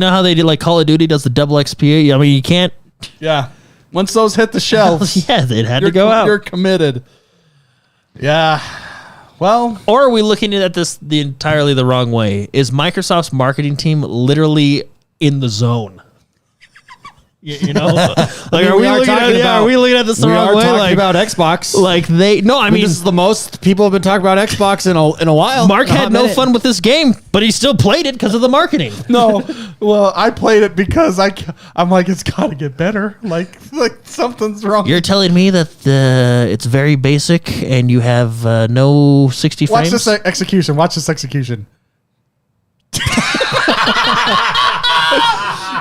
how they did, like Call of Duty does the double XP. I mean, you can't. Yeah, once those hit the shelves, yeah, it had to go out. You're committed. Yeah. Well, or are we looking at this entirely the wrong way? Is Microsoft's marketing team literally in the zone? You know, like are we looking at this the wrong way? We are talking about Xbox. Like I mean, this is the most people have been talking about Xbox in a while. Mark had no fun with this game, but he still played it because of the marketing. No, well, I played it because I'm like, it's got to get better. Like something's wrong. You're telling me that it's very basic and you have no 60 frames? Watch this execution. Watch this execution.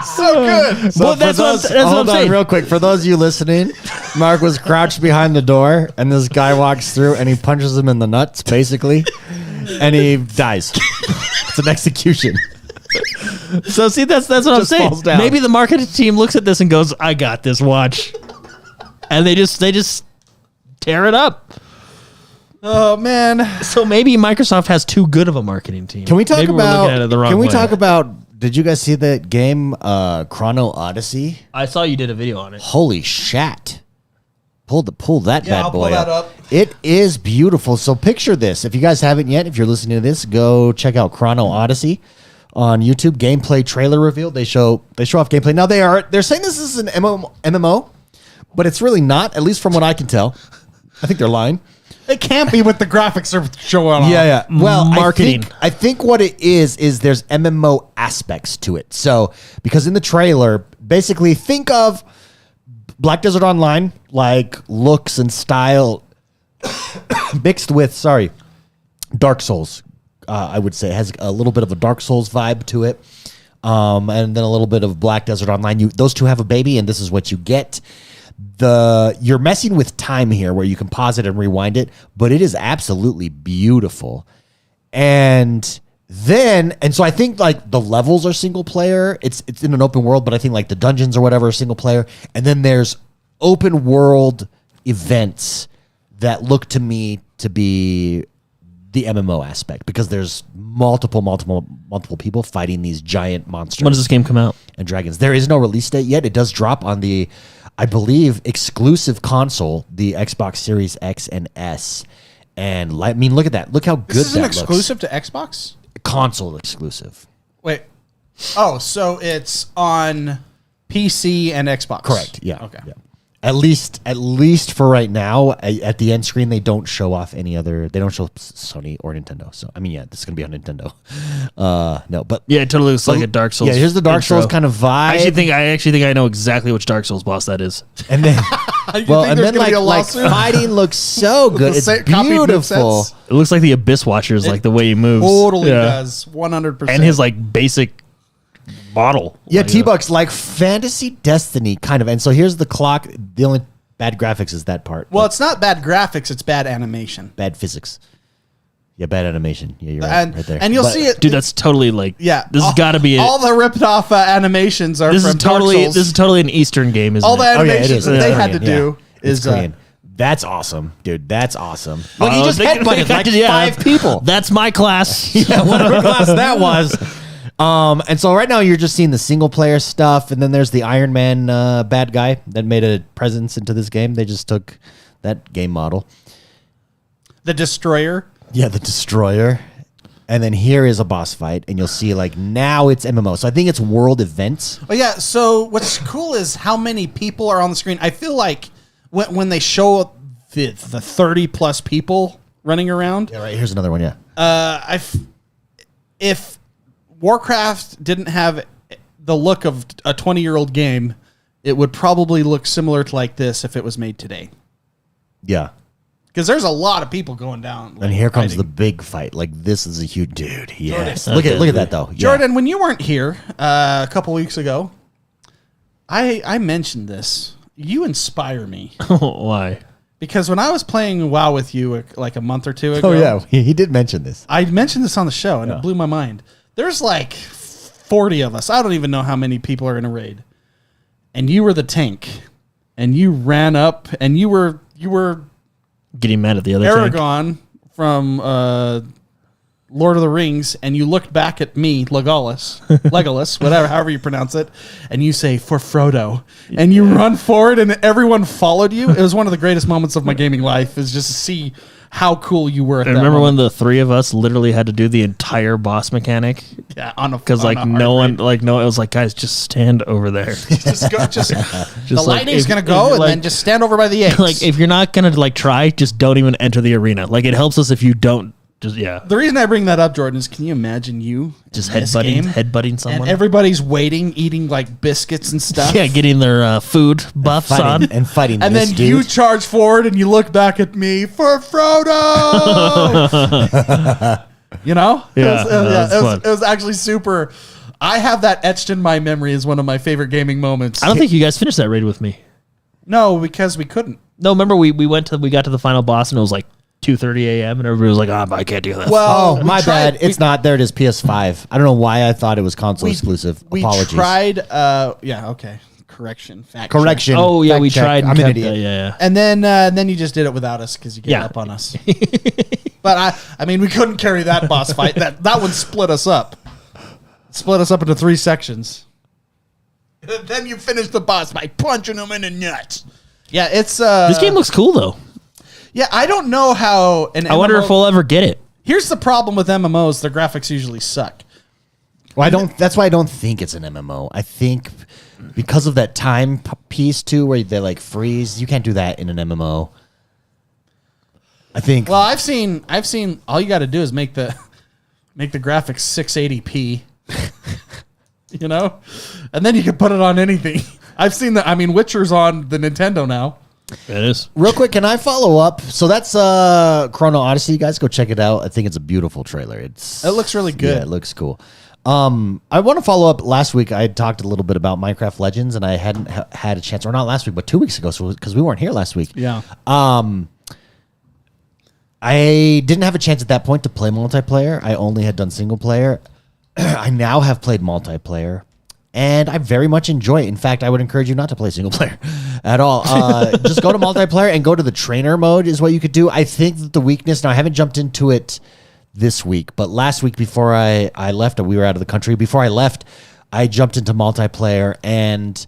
So good. So well, that's what I'm saying. Real quick, for those of you listening, Mark was crouched behind the door, and this guy walks through, and he punches him in the nuts, basically, and he dies. It's an execution. So see, that's what I'm saying. Maybe the marketing team looks at this and goes, "I got this. Watch," and they just tear it up. Oh man! So maybe Microsoft has too good of a marketing team. Can we talk about? We're looking at it the wrong way. Talk about? Did you guys see that game, Chrono Odyssey? I saw you did a video on it. Holy shat! Pull that bad boy up. It is beautiful. So picture this. If you guys haven't yet, if you're listening to this, go check out Chrono Odyssey on YouTube. Gameplay trailer reveal. They show off gameplay. Now they're saying this is an MMO, but it's really not. At least from what I can tell. I think they're lying. It can't be what the graphics are showing on. Yeah. Well, marketing. I think what it is there's MMO aspects to it. So, because in the trailer, basically think of Black Desert Online, like looks and style mixed with, Dark Souls, I would say. It has a little bit of a Dark Souls vibe to it. And then a little bit of Black Desert Online. Those two have a baby, and this is what you get. You're messing with time here where you can pause it and rewind it, but it is absolutely beautiful. And so I think like the levels are single player. It's in an open world, but I think like the dungeons or whatever are single player. And then there's open world events that look to me to be the MMO aspect, because there's multiple people fighting these giant monsters. When does this game come out? And dragons. There is no release date yet. It does drop on the, I believe, exclusive console, the Xbox Series X and S. And I mean, look at that. Look how good that looks. This is an exclusive to Xbox? Console exclusive. Wait. Oh, so it's on PC and Xbox. Correct. Yeah. Okay. Yeah. At least for right now, at the end screen, they don't show off any other. They don't show Sony or Nintendo. So I mean, yeah, this is gonna be on Nintendo. No, but yeah, it totally looks like a Dark Souls. Yeah, here's the Dark intro. Souls kind of vibe. I actually think I know exactly which Dark Souls boss that is. And then, like fighting looks so good. It's beautiful. It looks like the Abyss Watchers, like the way he moves. Totally does, 100%. And his like basic bottle. Yeah, Like, T-Bucks like Fantasy Destiny, kind of. And so here's the clock. The only bad graphics is that part. Well, Like, it's not bad graphics; it's bad animation. bad physics. Yeah, bad animation. Yeah, you're And right there. and you'll But- see it, dude, that's totally like. Yeah, this has got to be. all the ripped off animations are This from is totally. Dark Souls. This is totally an Eastern game, isn't all the it? Oh, yeah, it animations is. that they It's had to Korean, do yeah. It's is Korean. That's awesome, dude. That's awesome. Look, he just they- headbutted like yeah. 5 people. That's my class. Yeah, whatever class that was. And so right now you're just seeing the single player stuff, and then there's the Iron Man bad guy that made a presence into this game. They just took that game model. the Destroyer. Yeah, the Destroyer. And then here is a boss fight, and you'll see like now it's MMO. So I think it's world events. Oh yeah. So what's cool is how many people are on the screen. I feel like when they show the 30+ people running around, Yeah, right. Here's another one. Yeah. if Warcraft didn't have the look of a 20-year-old game, it would probably look similar to like this if it was made today. Yeah. Because there's a lot of people going down. And here comes fighting. the big fight. Like this is a huge dude. Yes. Jordan. Look at that though. Yeah. Jordan, when you weren't here a couple weeks ago, I mentioned this. You inspire me. Why? Because when I was playing WoW with you like a month or two ago, Oh yeah, he did mention this. I mentioned this on the show and it blew my mind. There's like 40 of us. I don't even know how many people are in a raid. And you were the tank. And you ran up and you were Getting mad at the other tank. Aragorn from Lord of the Rings, and you looked back at me, Legolas, whatever, however you pronounce it, and you say, "For Frodo," and you run forward, and everyone followed you. It was one of the greatest moments of my gaming life, is just to see how cool you were at I that remember when moment. the three of us literally had to do the entire boss mechanic Yeah, on a because on like a no heart one, like no, it was like guys, just stand over there. just go, just the like, lightning's if- gonna if go, you're and like- then just stand over by the eggs. Like if you're not gonna like try, just don't even enter the arena. Like it helps us if you don't. Just the reason I bring that up, Jordan, is can you imagine you just in this game, headbutting someone. and everybody's waiting, eating like biscuits and stuff. Yeah, getting their food buffs on. Fighting And this then dude. you charge forward and you look back at me for Frodo. You know? Yeah, that's fun. It was actually super. I have that etched in my memory as one of my favorite gaming moments. I don't think you guys finished that raid with me. No, because we couldn't. No, remember we got to the final boss and it was like 2:30 a.m. and everybody was like, I can't do this. Oh, we my tried- bad. It's not. There it is, PS5. I don't know why I thought it was console exclusive. We Apologies. tried. Yeah, okay. Correction. Fact check. Correction. Oh yeah, Fact we check. tried. and I'm an kept- idiot. yeah. And then you just did it without us because you gave Yeah. up on us. But I mean, we couldn't carry that boss fight. That one split us up. Split us up into 3 sections. And then you finish the boss by punching him in the nuts. Yeah, it's This game looks cool though. Yeah, I don't know how. I wonder if we'll ever get it. Here's the problem with MMOs: their graphics usually suck. Well, I don't. That's why I don't think it's an MMO. I think because of that time piece too, where they like freeze. You can't do that in an MMO. I think. Well, I've seen. All you got to do is make the graphics 680p. You know, and then you can put it on anything. I've seen that. I mean, Witcher's on the Nintendo now. It is. Real quick, can I follow up? So that's Chrono Odyssey. You guys go check it out. I think it's a beautiful trailer. It looks really good. Yeah, it looks cool. I want to follow up. Last week, I had talked a little bit about Minecraft Legends, and I hadn't had a chance, or not last week, but 2 weeks ago, so because we weren't here last week. Yeah. I didn't have a chance at that point to play multiplayer. I only had done single player. I now have played multiplayer, and I very much enjoy it. In fact, I would encourage you not to play single player at all. Just go to multiplayer and go to the trainer mode is what you could do. I think that the weakness, now I haven't jumped into it this week, but last week before I left, we were out of the country. Before I left, I jumped into multiplayer, and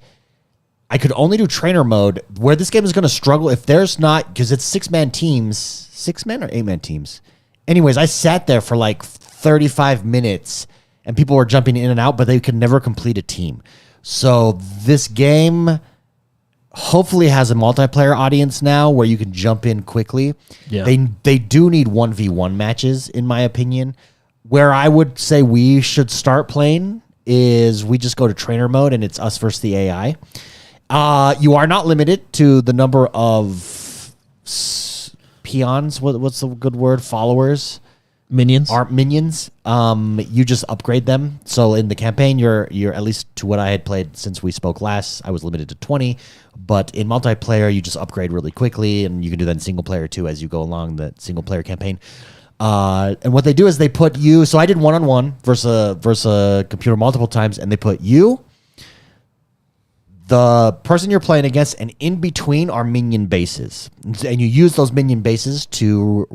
I could only do trainer mode. Where this game is going to struggle if there's not, because it's 6-man teams, 6-man or 8-man teams. Anyways, I sat there for like 35 minutes and people were jumping in and out, but they could never complete a team. So this game hopefully has a multiplayer audience now where you can jump in quickly. Yeah. They do need 1v1 matches, in my opinion. Where I would say we should start playing is we just go to trainer mode and it's us versus the AI. You are not limited to the number of peons. What's the good word? Followers Minions. aren't minions. You just upgrade them. So in the campaign, you're at least to what I had played since we spoke last. I was limited to 20, but in multiplayer, you just upgrade really quickly, and you can do that in single player too as you go along the single player campaign. And what they do is they put you. So I did 1-on-1 versus a computer multiple times, and they put you, the person you're playing against, and in between are minion bases, and you use those minion bases to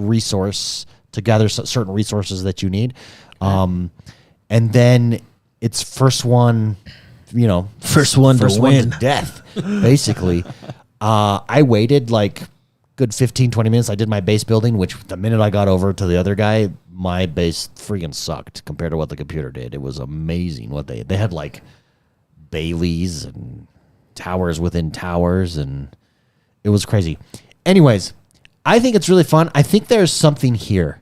gather certain resources that you need, and then it's first one to win. to death, basically. I waited like good 15, 20 minutes. I did my base building, which the minute I got over to the other guy, my base freaking sucked compared to what the computer did. It was amazing what they had, like Baileys and towers within towers, and it was crazy. Anyways, I think it's really fun. I think there's something here,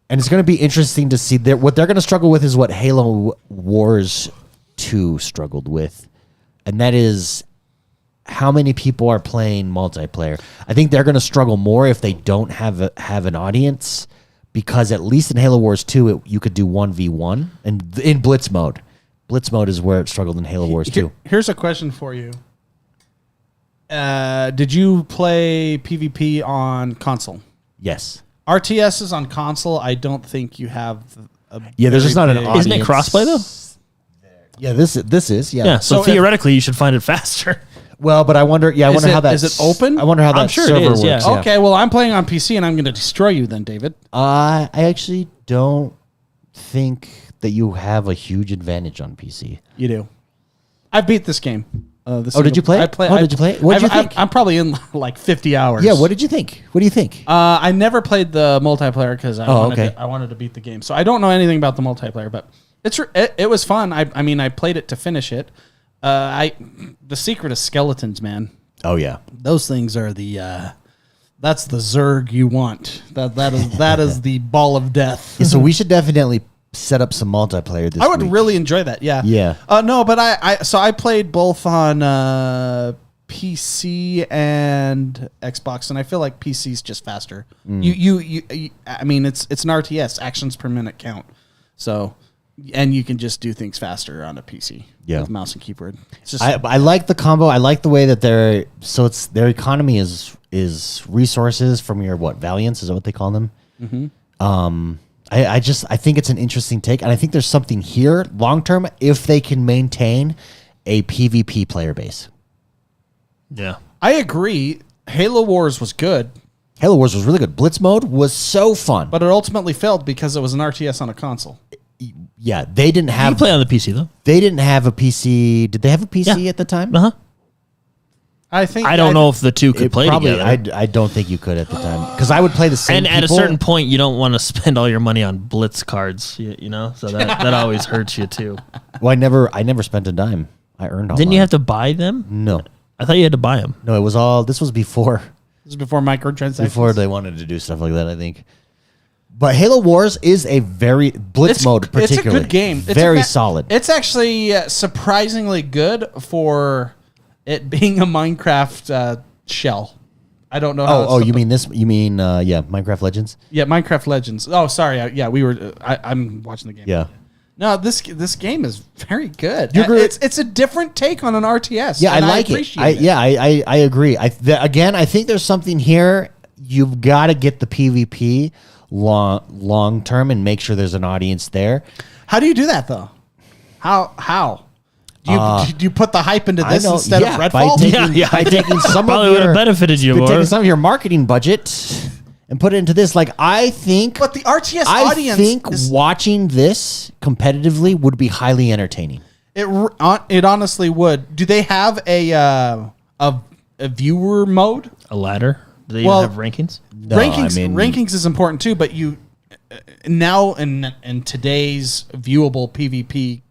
and it's going to be interesting to see what they're going to struggle with is what Halo Wars 2 struggled with, and that is how many people are playing multiplayer. I think they're going to struggle more if they don't have an audience, because at least in Halo Wars 2, you could do 1v1 and in Blitz mode. Blitz mode is where it struggled in Halo Wars 2. Here's a question for you. Did you play PvP on console? Yes. RTSs on console, I don't think you have there's just not an audience. Isn't it crossplay though? Yeah, this is. Yeah, so theoretically you should find it faster. Well, but I wonder. Yeah, I wonder how that is it open. I wonder how that sure it server is, works. yeah. Okay, well, I'm playing on PC, and I'm going to destroy you then, David. I actually don't think that you have a huge advantage on PC. You do. I beat this game. Did you play it? Did you play it? What did you think? I'm probably in like 50 hours. Yeah, what did you think? What do you think? I never played the multiplayer because I wanted to beat the game. So I don't know anything about the multiplayer, but it was fun. I mean, I played it to finish it. The secret is skeletons, man. Oh yeah, those things are that's the Zerg you want. That is the ball of death. Yeah, so we should definitely set up some multiplayer this I would week. really enjoy that. Yeah. Yeah. No, but I played both on PC and Xbox, and I feel like PC is just faster. You I mean, it's an RTS, actions per minute count. So, and you can just do things faster on a PC with mouse and keyboard. It's just, I like the combo. I like the way that their economy is resources from your Valiants, is that what they call them? Mm-hmm. I think it's an interesting take, and I think there's something here long term if they can maintain a PvP player base. Yeah, I agree. Halo Wars was good. Halo Wars was really good. Blitz mode was so fun, but it ultimately failed because it was an RTS on a console. Yeah, they didn't have. You can play on the PC though. They didn't have a PC. Did they have a PC at the time? Uh huh. I don't know if the two could play together. I don't think you could at the time, because I would play the same. And at a certain point, you don't want to spend all your money on Blitz cards, you know. So that always hurts you too. Well, I never spent a dime. I earned all. Didn't mine. you have to buy them? No, I thought you had to buy them. no. It was all. This was before. This is before microtransactions. Before they wanted to do stuff like that, I think. But Halo Wars is a very Blitz mode, particularly. It's a good game. Very solid. It's actually surprisingly good for it being a Minecraft shell. I don't know how. You mean this? You mean Minecraft Legends? Yeah, Minecraft Legends. Oh, sorry. We were. I'm watching the game. Yeah. No, this game is very good. You agree? It's a different take on an RTS. Yeah, I like it. appreciate it. I agree. I think there's something here. You've got to get the PvP long term and make sure there's an audience there. How do you do that though? How? Do you put the hype into this instead of Redfall? By taking some Probably of would have benefited you more. taking some of your marketing budget and put it into this. Like, I think, But the RTS audience, I think watching this competitively would be highly entertaining. it honestly would. Do they have a viewer mode? A ladder? Do they even have rankings? No, rankings is important too, but you now in today's viewable PvP,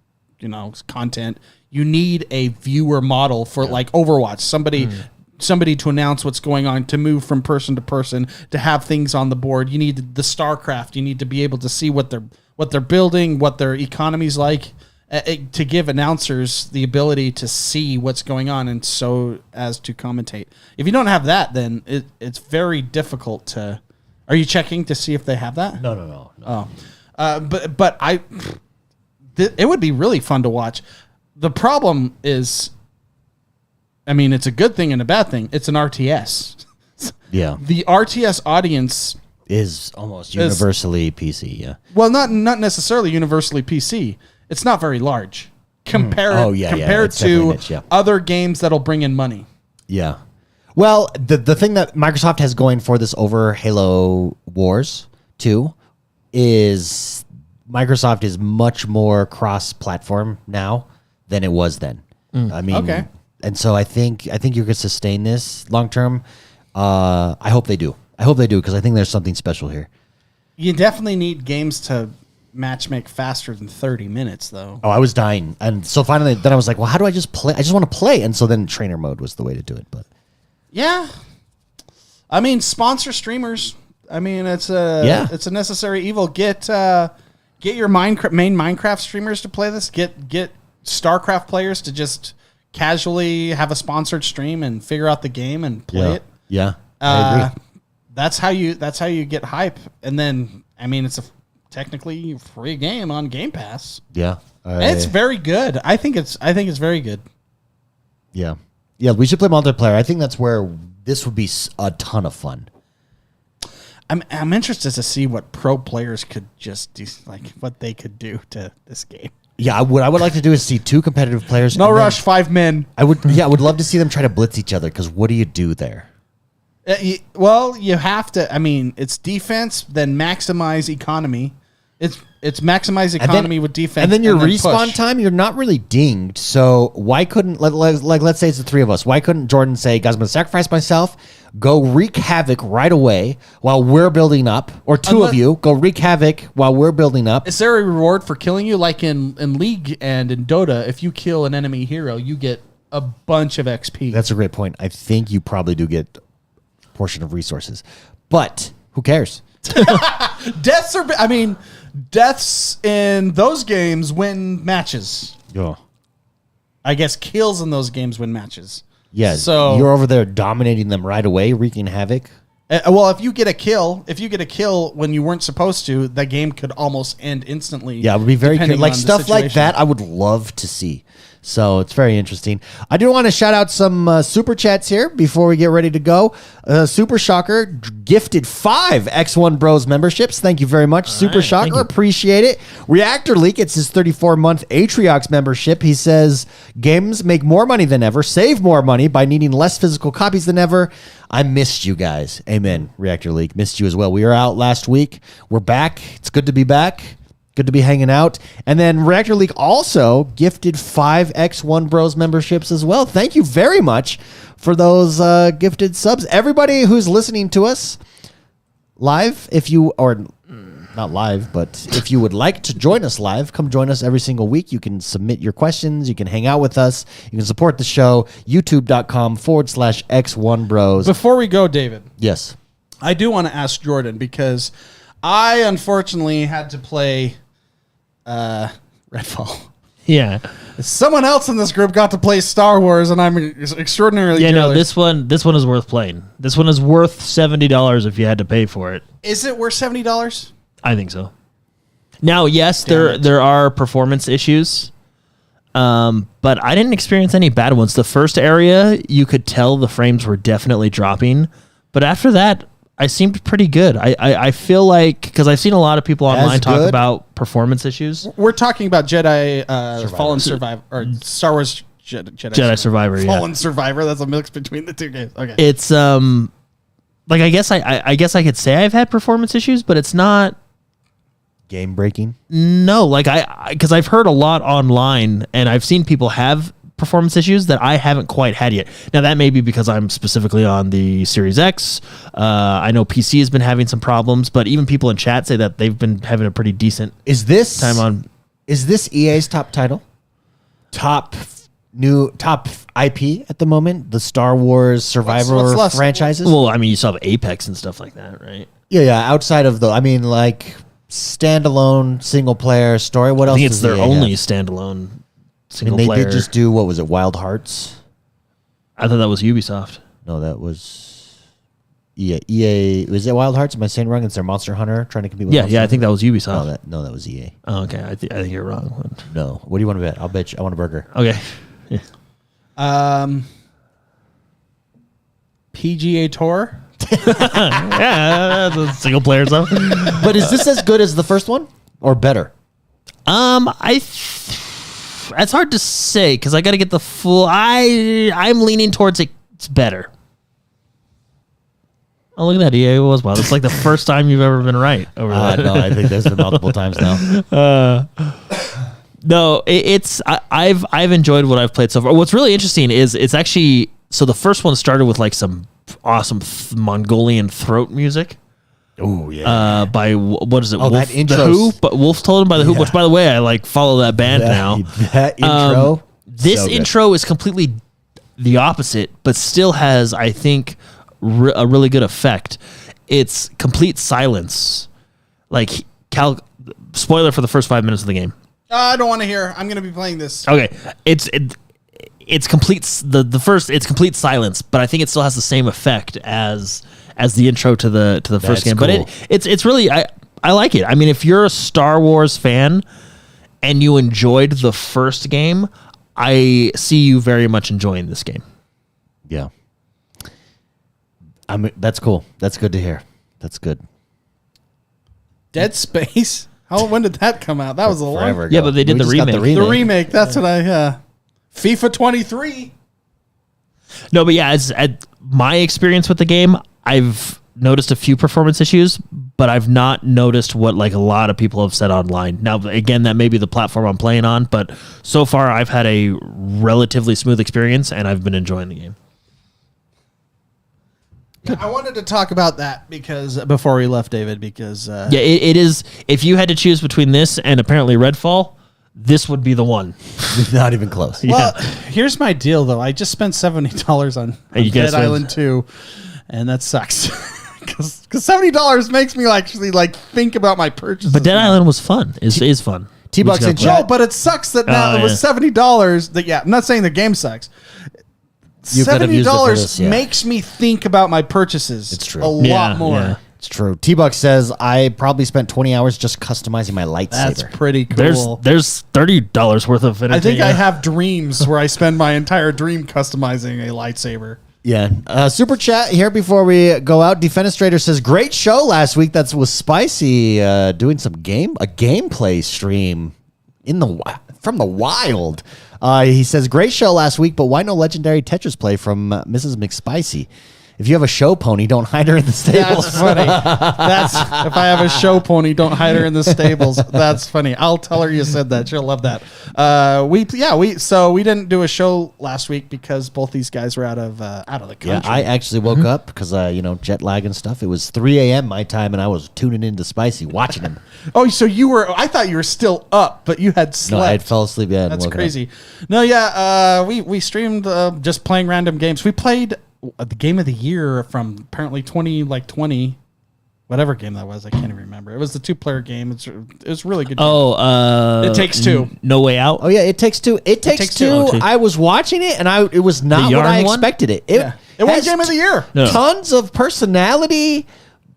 content, you need a viewer model for like Overwatch. Somebody to announce what's going on, to move from person to person, to have things on the board. You need the StarCraft. You need to be able to see what they're building, what their economy's like, to give announcers the ability to see what's going on and so as to commentate. If you don't have that, then it's very difficult to, Are you checking to see if they have that? No. Oh, it would be really fun to watch. The problem is, I mean, it's a good thing and a bad thing. It's an RTS. Yeah. The RTS audience Is almost universally PC, yeah. well, not necessarily universally PC. It's not very large compared It's definitely to niche, yeah. other games that'll bring in money. Yeah. Well, the thing that Microsoft has going for this over Halo Wars 2 is Microsoft is much more cross-platform now than it was then. I mean, Okay. And so I think you could sustain this long term. I hope they do. Because I think there's something special here. You definitely need games to matchmake faster than 30 minutes, though. Oh, I was dying, and so finally, then I was like, well, how do I just play? I just want to play, and so then trainer mode was the way to do it. But Yeah, I mean, sponsor streamers. I mean, it's a necessary evil. Get your main Minecraft streamers to play this. Get StarCraft players to just casually have a sponsored stream and figure out the game and play it. Yeah, I agree. That's how you get hype. And then, I mean, it's a technically free game on Game Pass. Yeah, It's very good. I think it's very good. Yeah. We should play multiplayer. I think that's where this would be a ton of fun. I'm interested to see what pro players could just do, like what they could do to this game. Yeah, what I would like to do is see two competitive players. No rush, 5 men. I would love to see them try to blitz each other. Because what do you do there? You have to. I mean, it's defense, then maximize economy. It's maximize economy with defense, and then your respawn push. time. You're not really dinged. So why couldn't let's say it's the three of us? Why couldn't Jordan say, "Guys, I'm gonna sacrifice myself, go wreak havoc right away while we're building up," or two of you go wreak havoc while we're building up? Is there a reward for killing you, like in League and in Dota? If you kill an enemy hero, you get a bunch of XP. That's a great point. I think you probably do get a portion of resources, but who cares? Deaths in those games win matches. Yeah. I guess kills in those games win matches. Yeah. So you're over there dominating them right away, wreaking havoc. Well, if you get a kill when you weren't supposed to, the game could almost end instantly. Yeah, it would be very depending like on the stuff like situation. that. I would love to see. So it's very interesting. I do want to shout out some super chats here before we get ready to go. Super Shocker gifted 5 XoneBros memberships. Thank you very much, Super Shocker. Appreciate it. Reactor Leak, it's his 34-month Atriox membership. He says, games make more money than ever, save more money by needing less physical copies than ever. I missed you guys. Amen, Reactor Leak. Missed you as well. We were out last week. We're back. It's good to be back. Good to be hanging out. And then Reactor League also gifted 5 XoneBros memberships as well. Thank you very much for those gifted subs. Everybody who's listening to us live, or not live, but if you would like to join us live, come join us every single week. You can submit your questions. You can hang out with us. You can support the show. YouTube.com/XoneBros. Before we go, David. Yes. I do want to ask Jordan because I unfortunately had to play Redfall. Yeah. Someone else in this group got to play Star Wars, and I'm extraordinarily jealous. No, this one is worth playing. This one is worth $70 if you had to pay for it. Is it worth $70? I think so. Now, yes, there are performance issues, but I didn't experience any bad ones. The first area, you could tell the frames were definitely dropping, but after that, I seemed pretty good. I feel like, because I've seen a lot of people online talk about performance issues. We're talking about Jedi Fallen Survivor, or Star Wars Jedi Survivor. Fallen Survivor. That's a mix between the two games. Okay. It's like I guess I could say I've had performance issues, but it's not Game breaking? No, like because I've heard a lot online, and I've seen people have performance issues that I haven't quite had yet. Now that may be because I'm specifically on the Series X. I know PC has been having some problems, but even people in chat say that they've been having a pretty decent time on. Is this EA's top title? Top IP at the moment? The Star Wars Survivor franchises? Well, I mean, you still have Apex and stuff like that, right? Yeah. Outside of like standalone single player story. What else? I think it's their EA only have? standalone single and they player. did just do, what was it, Wild Hearts? I thought that was Ubisoft. No, that was EA was it Wild Hearts? Am I saying wrong? It's their Monster Hunter trying to compete with Monster I Hunter? think that was Ubisoft. That was EA. Oh, okay. I think you're wrong. No. What do you want to bet? I'll bet you. I want a burger. Okay. Yeah. PGA Tour. Yeah, that's a single player stuff. But is this as good as the first one or better? It's hard to say because I got to get the full. I'm leaning towards it's better. Oh, look at that! EA was wow. That's like the first time you've ever been right over that. No, I think there's been multiple times now. No, I've enjoyed what I've played so far. What's really interesting is it's actually so the first one started with like some awesome Mongolian throat music. Oh yeah. By what is it? Oh, Wolf, that intro. The Who, but Wolf Told Him by the Who. Which, by the way, I like follow that band now. That intro. This so good. intro is completely the opposite, but still has, I think, a really good effect. It's complete silence. Like spoiler for the first 5 minutes of the game. I don't want to hear. I'm going to be playing this. Okay, it's complete. The first it's complete silence, but I think it still has the same effect as the intro to the first game. Cool. But it's really I like it. I mean, if you're a Star Wars fan and you enjoyed the first game, I see you very much enjoying this game. Yeah. That's cool. That's good to hear. That's good. Dead Space. When did that come out? That was a long. Forever ago. Yeah, but they did We the just got remake. The remake. That's what FIFA 23. No, but yeah, at my experience with the game, I've noticed a few performance issues, but I've not noticed what like a lot of people have said online. Now, again, that may be the platform I'm playing on, but so far I've had a relatively smooth experience and I've been enjoying the game. I wanted to talk about that because before we left, David, because Yeah, it is. If you had to choose between this and apparently Redfall, this would be the one. Not even close. well, here's my deal though. I just spent $70 on you guys Dead Island 2, and that sucks because $70 makes me actually like think about my purchases. But Dead Island was fun. Is fun. T-Bucks in chat. No, but it sucks that now it was $70. I'm not saying the game sucks. You could have used it for this, $70 makes me think about my purchases. It's true. A lot more. Yeah. It's true. T-Buck says, I probably spent 20 hours just customizing my lightsaber. That's pretty cool. There's $30 worth of it. I think I have dreams where I spend my entire dream customizing a lightsaber. Yeah. Super chat here before we go out. Defenestrator says, great show last week. That was spicy. Doing a gameplay stream from the wild. He says, great show last week, but why no legendary Tetris play from Mrs. McSpicy? If you have a show pony, don't hide her in the stables. That's funny. If I have a show pony, don't hide her in the stables. That's funny. I'll tell her you said that. She'll love that. We didn't do a show last week because both these guys were out of the country. Yeah, I actually woke up because jet lag and stuff. It was 3 a.m. my time, and I was tuning into Spicy, watching him. Oh, so you were? I thought you were still up, but you had slept. No, I had fell asleep. Yeah, That's crazy. No, yeah, we streamed just playing random games. We played the game of the year from apparently 2020, whatever game that was. I can't even remember. It was the 2-player game. It was a really good. Oh, It Takes Two. No Way Out. Oh yeah, It Takes Two. It Takes Two. Okay. I was watching it, and it was not what I expected it. It won has game of the year. No. Tons of personality.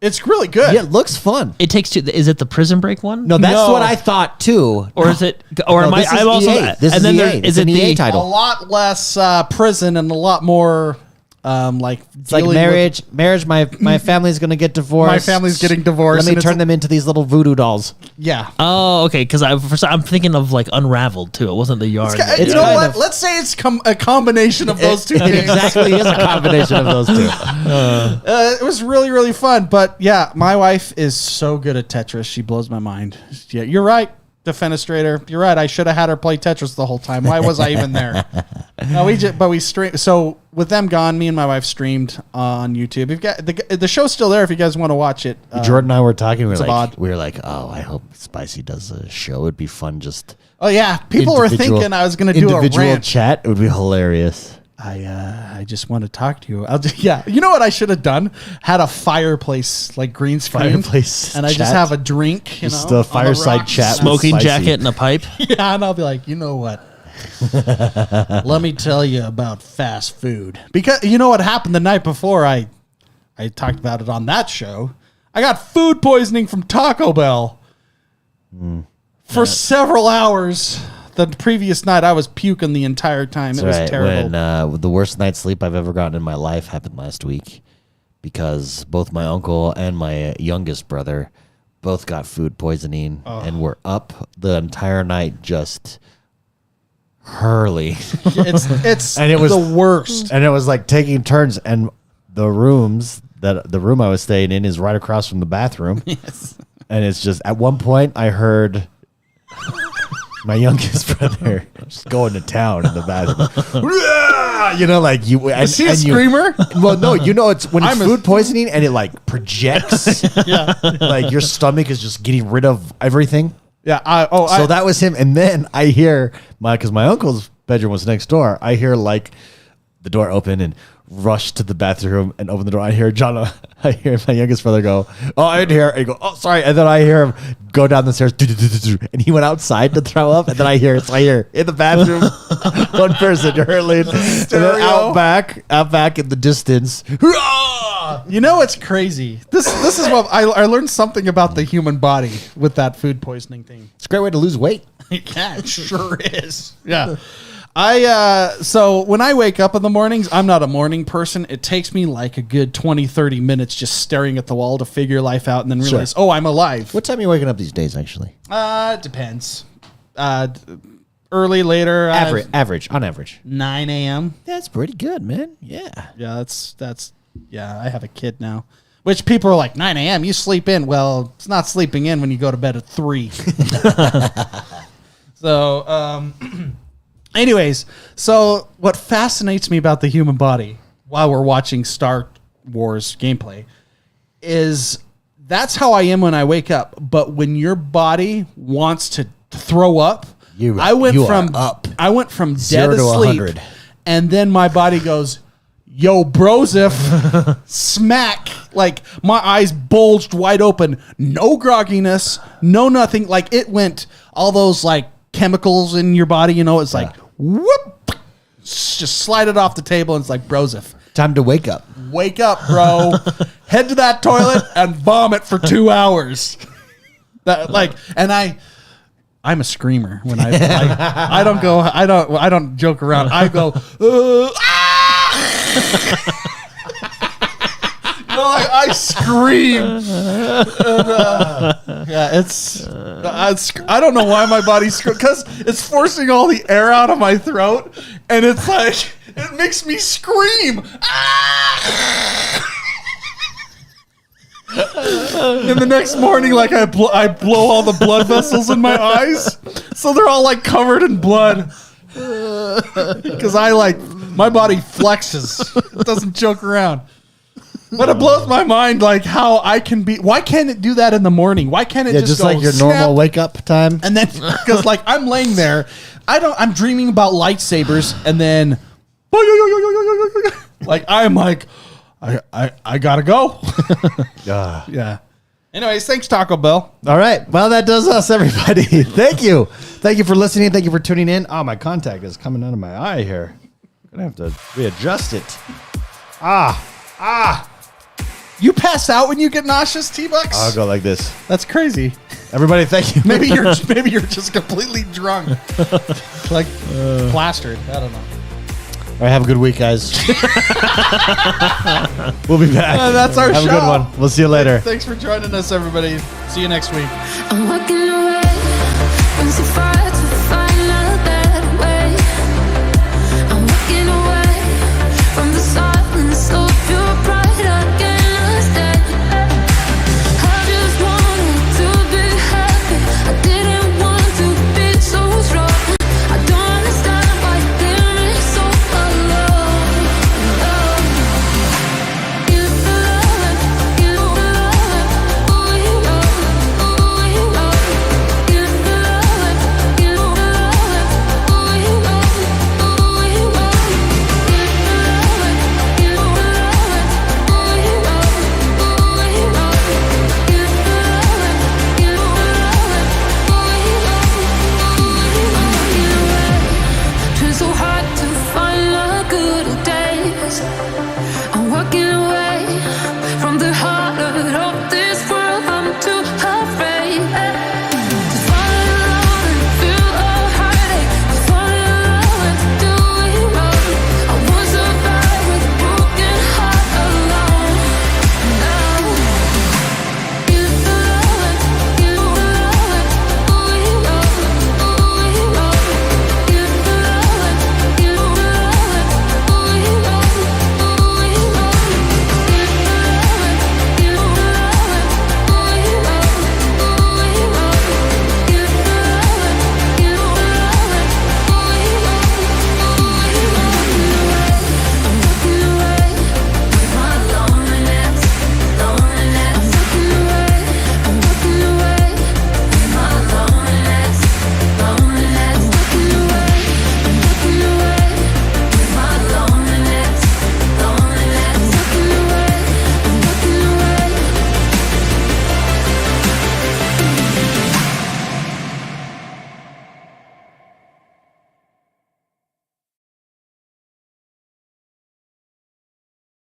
It's really good. Yeah, it looks fun. It Takes Two. Is it the Prison Break one? No, that's No. what I thought too. Or is it? Or No, am I? this is I'm also. EA. This and is then EA. there It's is it an EA the title. A lot less prison and a lot more It's like marriage. My family's gonna get divorced. My family's getting divorced, Let me and turn them into these little voodoo dolls. Yeah. Oh, okay. Because I'm thinking of like Unraveled too. It wasn't the yard. You know kind what? of- Let's say it's a combination of those two games. It exactly is a combination of those two. It was really, really fun. But yeah, my wife is so good at Tetris. She blows my mind. Yeah, you're right, Defenestrator. You're right. I should have had her play Tetris the whole time. Why was I even there? No, we streamed. So with them gone, me and my wife streamed on YouTube. You've got the show's still there if you guys want to watch it. Jordan and I were talking. We Zabad. were like, oh, I hope Spicy does a show. It'd be fun. Just Oh yeah, people were thinking I was going to do a individual rant. chat. It would be hilarious. I just want to talk to you. Yeah, you know what I should have done? Had a fireplace, like green screen, Fireplace and I just chat. have a drink. Just on a the fireside rocks. chat. Smoking Spicy. jacket and a pipe. Yeah, and I'll be like, you know what? Let me tell you about fast food. Because you know what happened the night before I I talked about it on that show. I got food poisoning from Taco Bell for several hours. The previous night, I was puking the entire time. It was terrible. When the worst night's sleep I've ever gotten in my life happened last week because both my uncle and my youngest brother both got food poisoning and were up the entire night just hurling. It's and it was the worst. And it was like taking turns. And the room I was staying in is right across from the bathroom. Yes. And it's just at one point I heard my youngest brother just going to town in the bathroom. You know, like you. Is he a screamer? Well, no, you know, it's when it's food poisoning and it like projects. Yeah. Like your stomach is just getting rid of everything. Yeah. So that was him. And then I hear because my uncle's bedroom was next door. I hear like the door open and rush to the bathroom and open the door. I hear I hear my youngest brother go, "Oh, I didn't hear." And go, "Oh, sorry." And then I hear him go down the stairs, and he went outside to throw up. And then I hear in the bathroom, one person hurling, and then out back in the distance. You know, it's crazy. This is what I learned something about the human body with that food poisoning thing. It's a great way to lose weight. Yeah, it sure is. Yeah. So when I wake up in the mornings, I'm not a morning person. It takes me like a good 20, 30 minutes just staring at the wall to figure life out and then realize, I'm alive. What time are you waking up these days, actually? It depends. Early, later. Average, on average. 9 a.m. That's pretty good, man. Yeah. Yeah, I have a kid now. Which people are like, 9 a.m., you sleep in. Well, it's not sleeping in when you go to bed at 3. So, anyways, so what fascinates me about the human body while we're watching Star Wars gameplay is that's how I am when I wake up. But when your body wants to throw up, I went from dead 0 to asleep, 100. and then my body goes, "Yo, brosif," smack. Like my eyes bulged wide open, no grogginess, no nothing. Like it went all those like chemicals in your body, you know, it's like whoop, just slide it off the table and it's like brosif. Time to wake up. Wake up, bro. Head to that toilet and vomit for 2 hours. I'm a screamer when I don't joke around. I go I scream. I don't know why my body's because it's forcing all the air out of my throat, and it's like it makes me scream. And the next morning, like I blow all the blood vessels in my eyes, so they're all like covered in blood. Because my body flexes. It doesn't joke around. But it blows my mind, like how I can be. Why can't it do that in the morning? Why can't it just go like your snap, normal wake up time? and then because like I'm laying there, I'm dreaming about lightsabers, and then like I'm like I gotta go. Yeah. Anyways, thanks Taco Bell. All right. Well, that does us, everybody. Thank you. Thank you for listening. Thank you for tuning in. Oh, my contact is coming out of my eye here. I'm going to have to readjust it. You pass out when you get nauseous, T-Bucks? I'll go like this. That's crazy. Everybody, thank you. Maybe you're just completely drunk. Like plastered. I don't know. All right, have a good week, guys. We'll be back. That's our show. Have a good one. We'll see you later. Thanks for joining us, everybody. See you next week. I'm walking away from so far.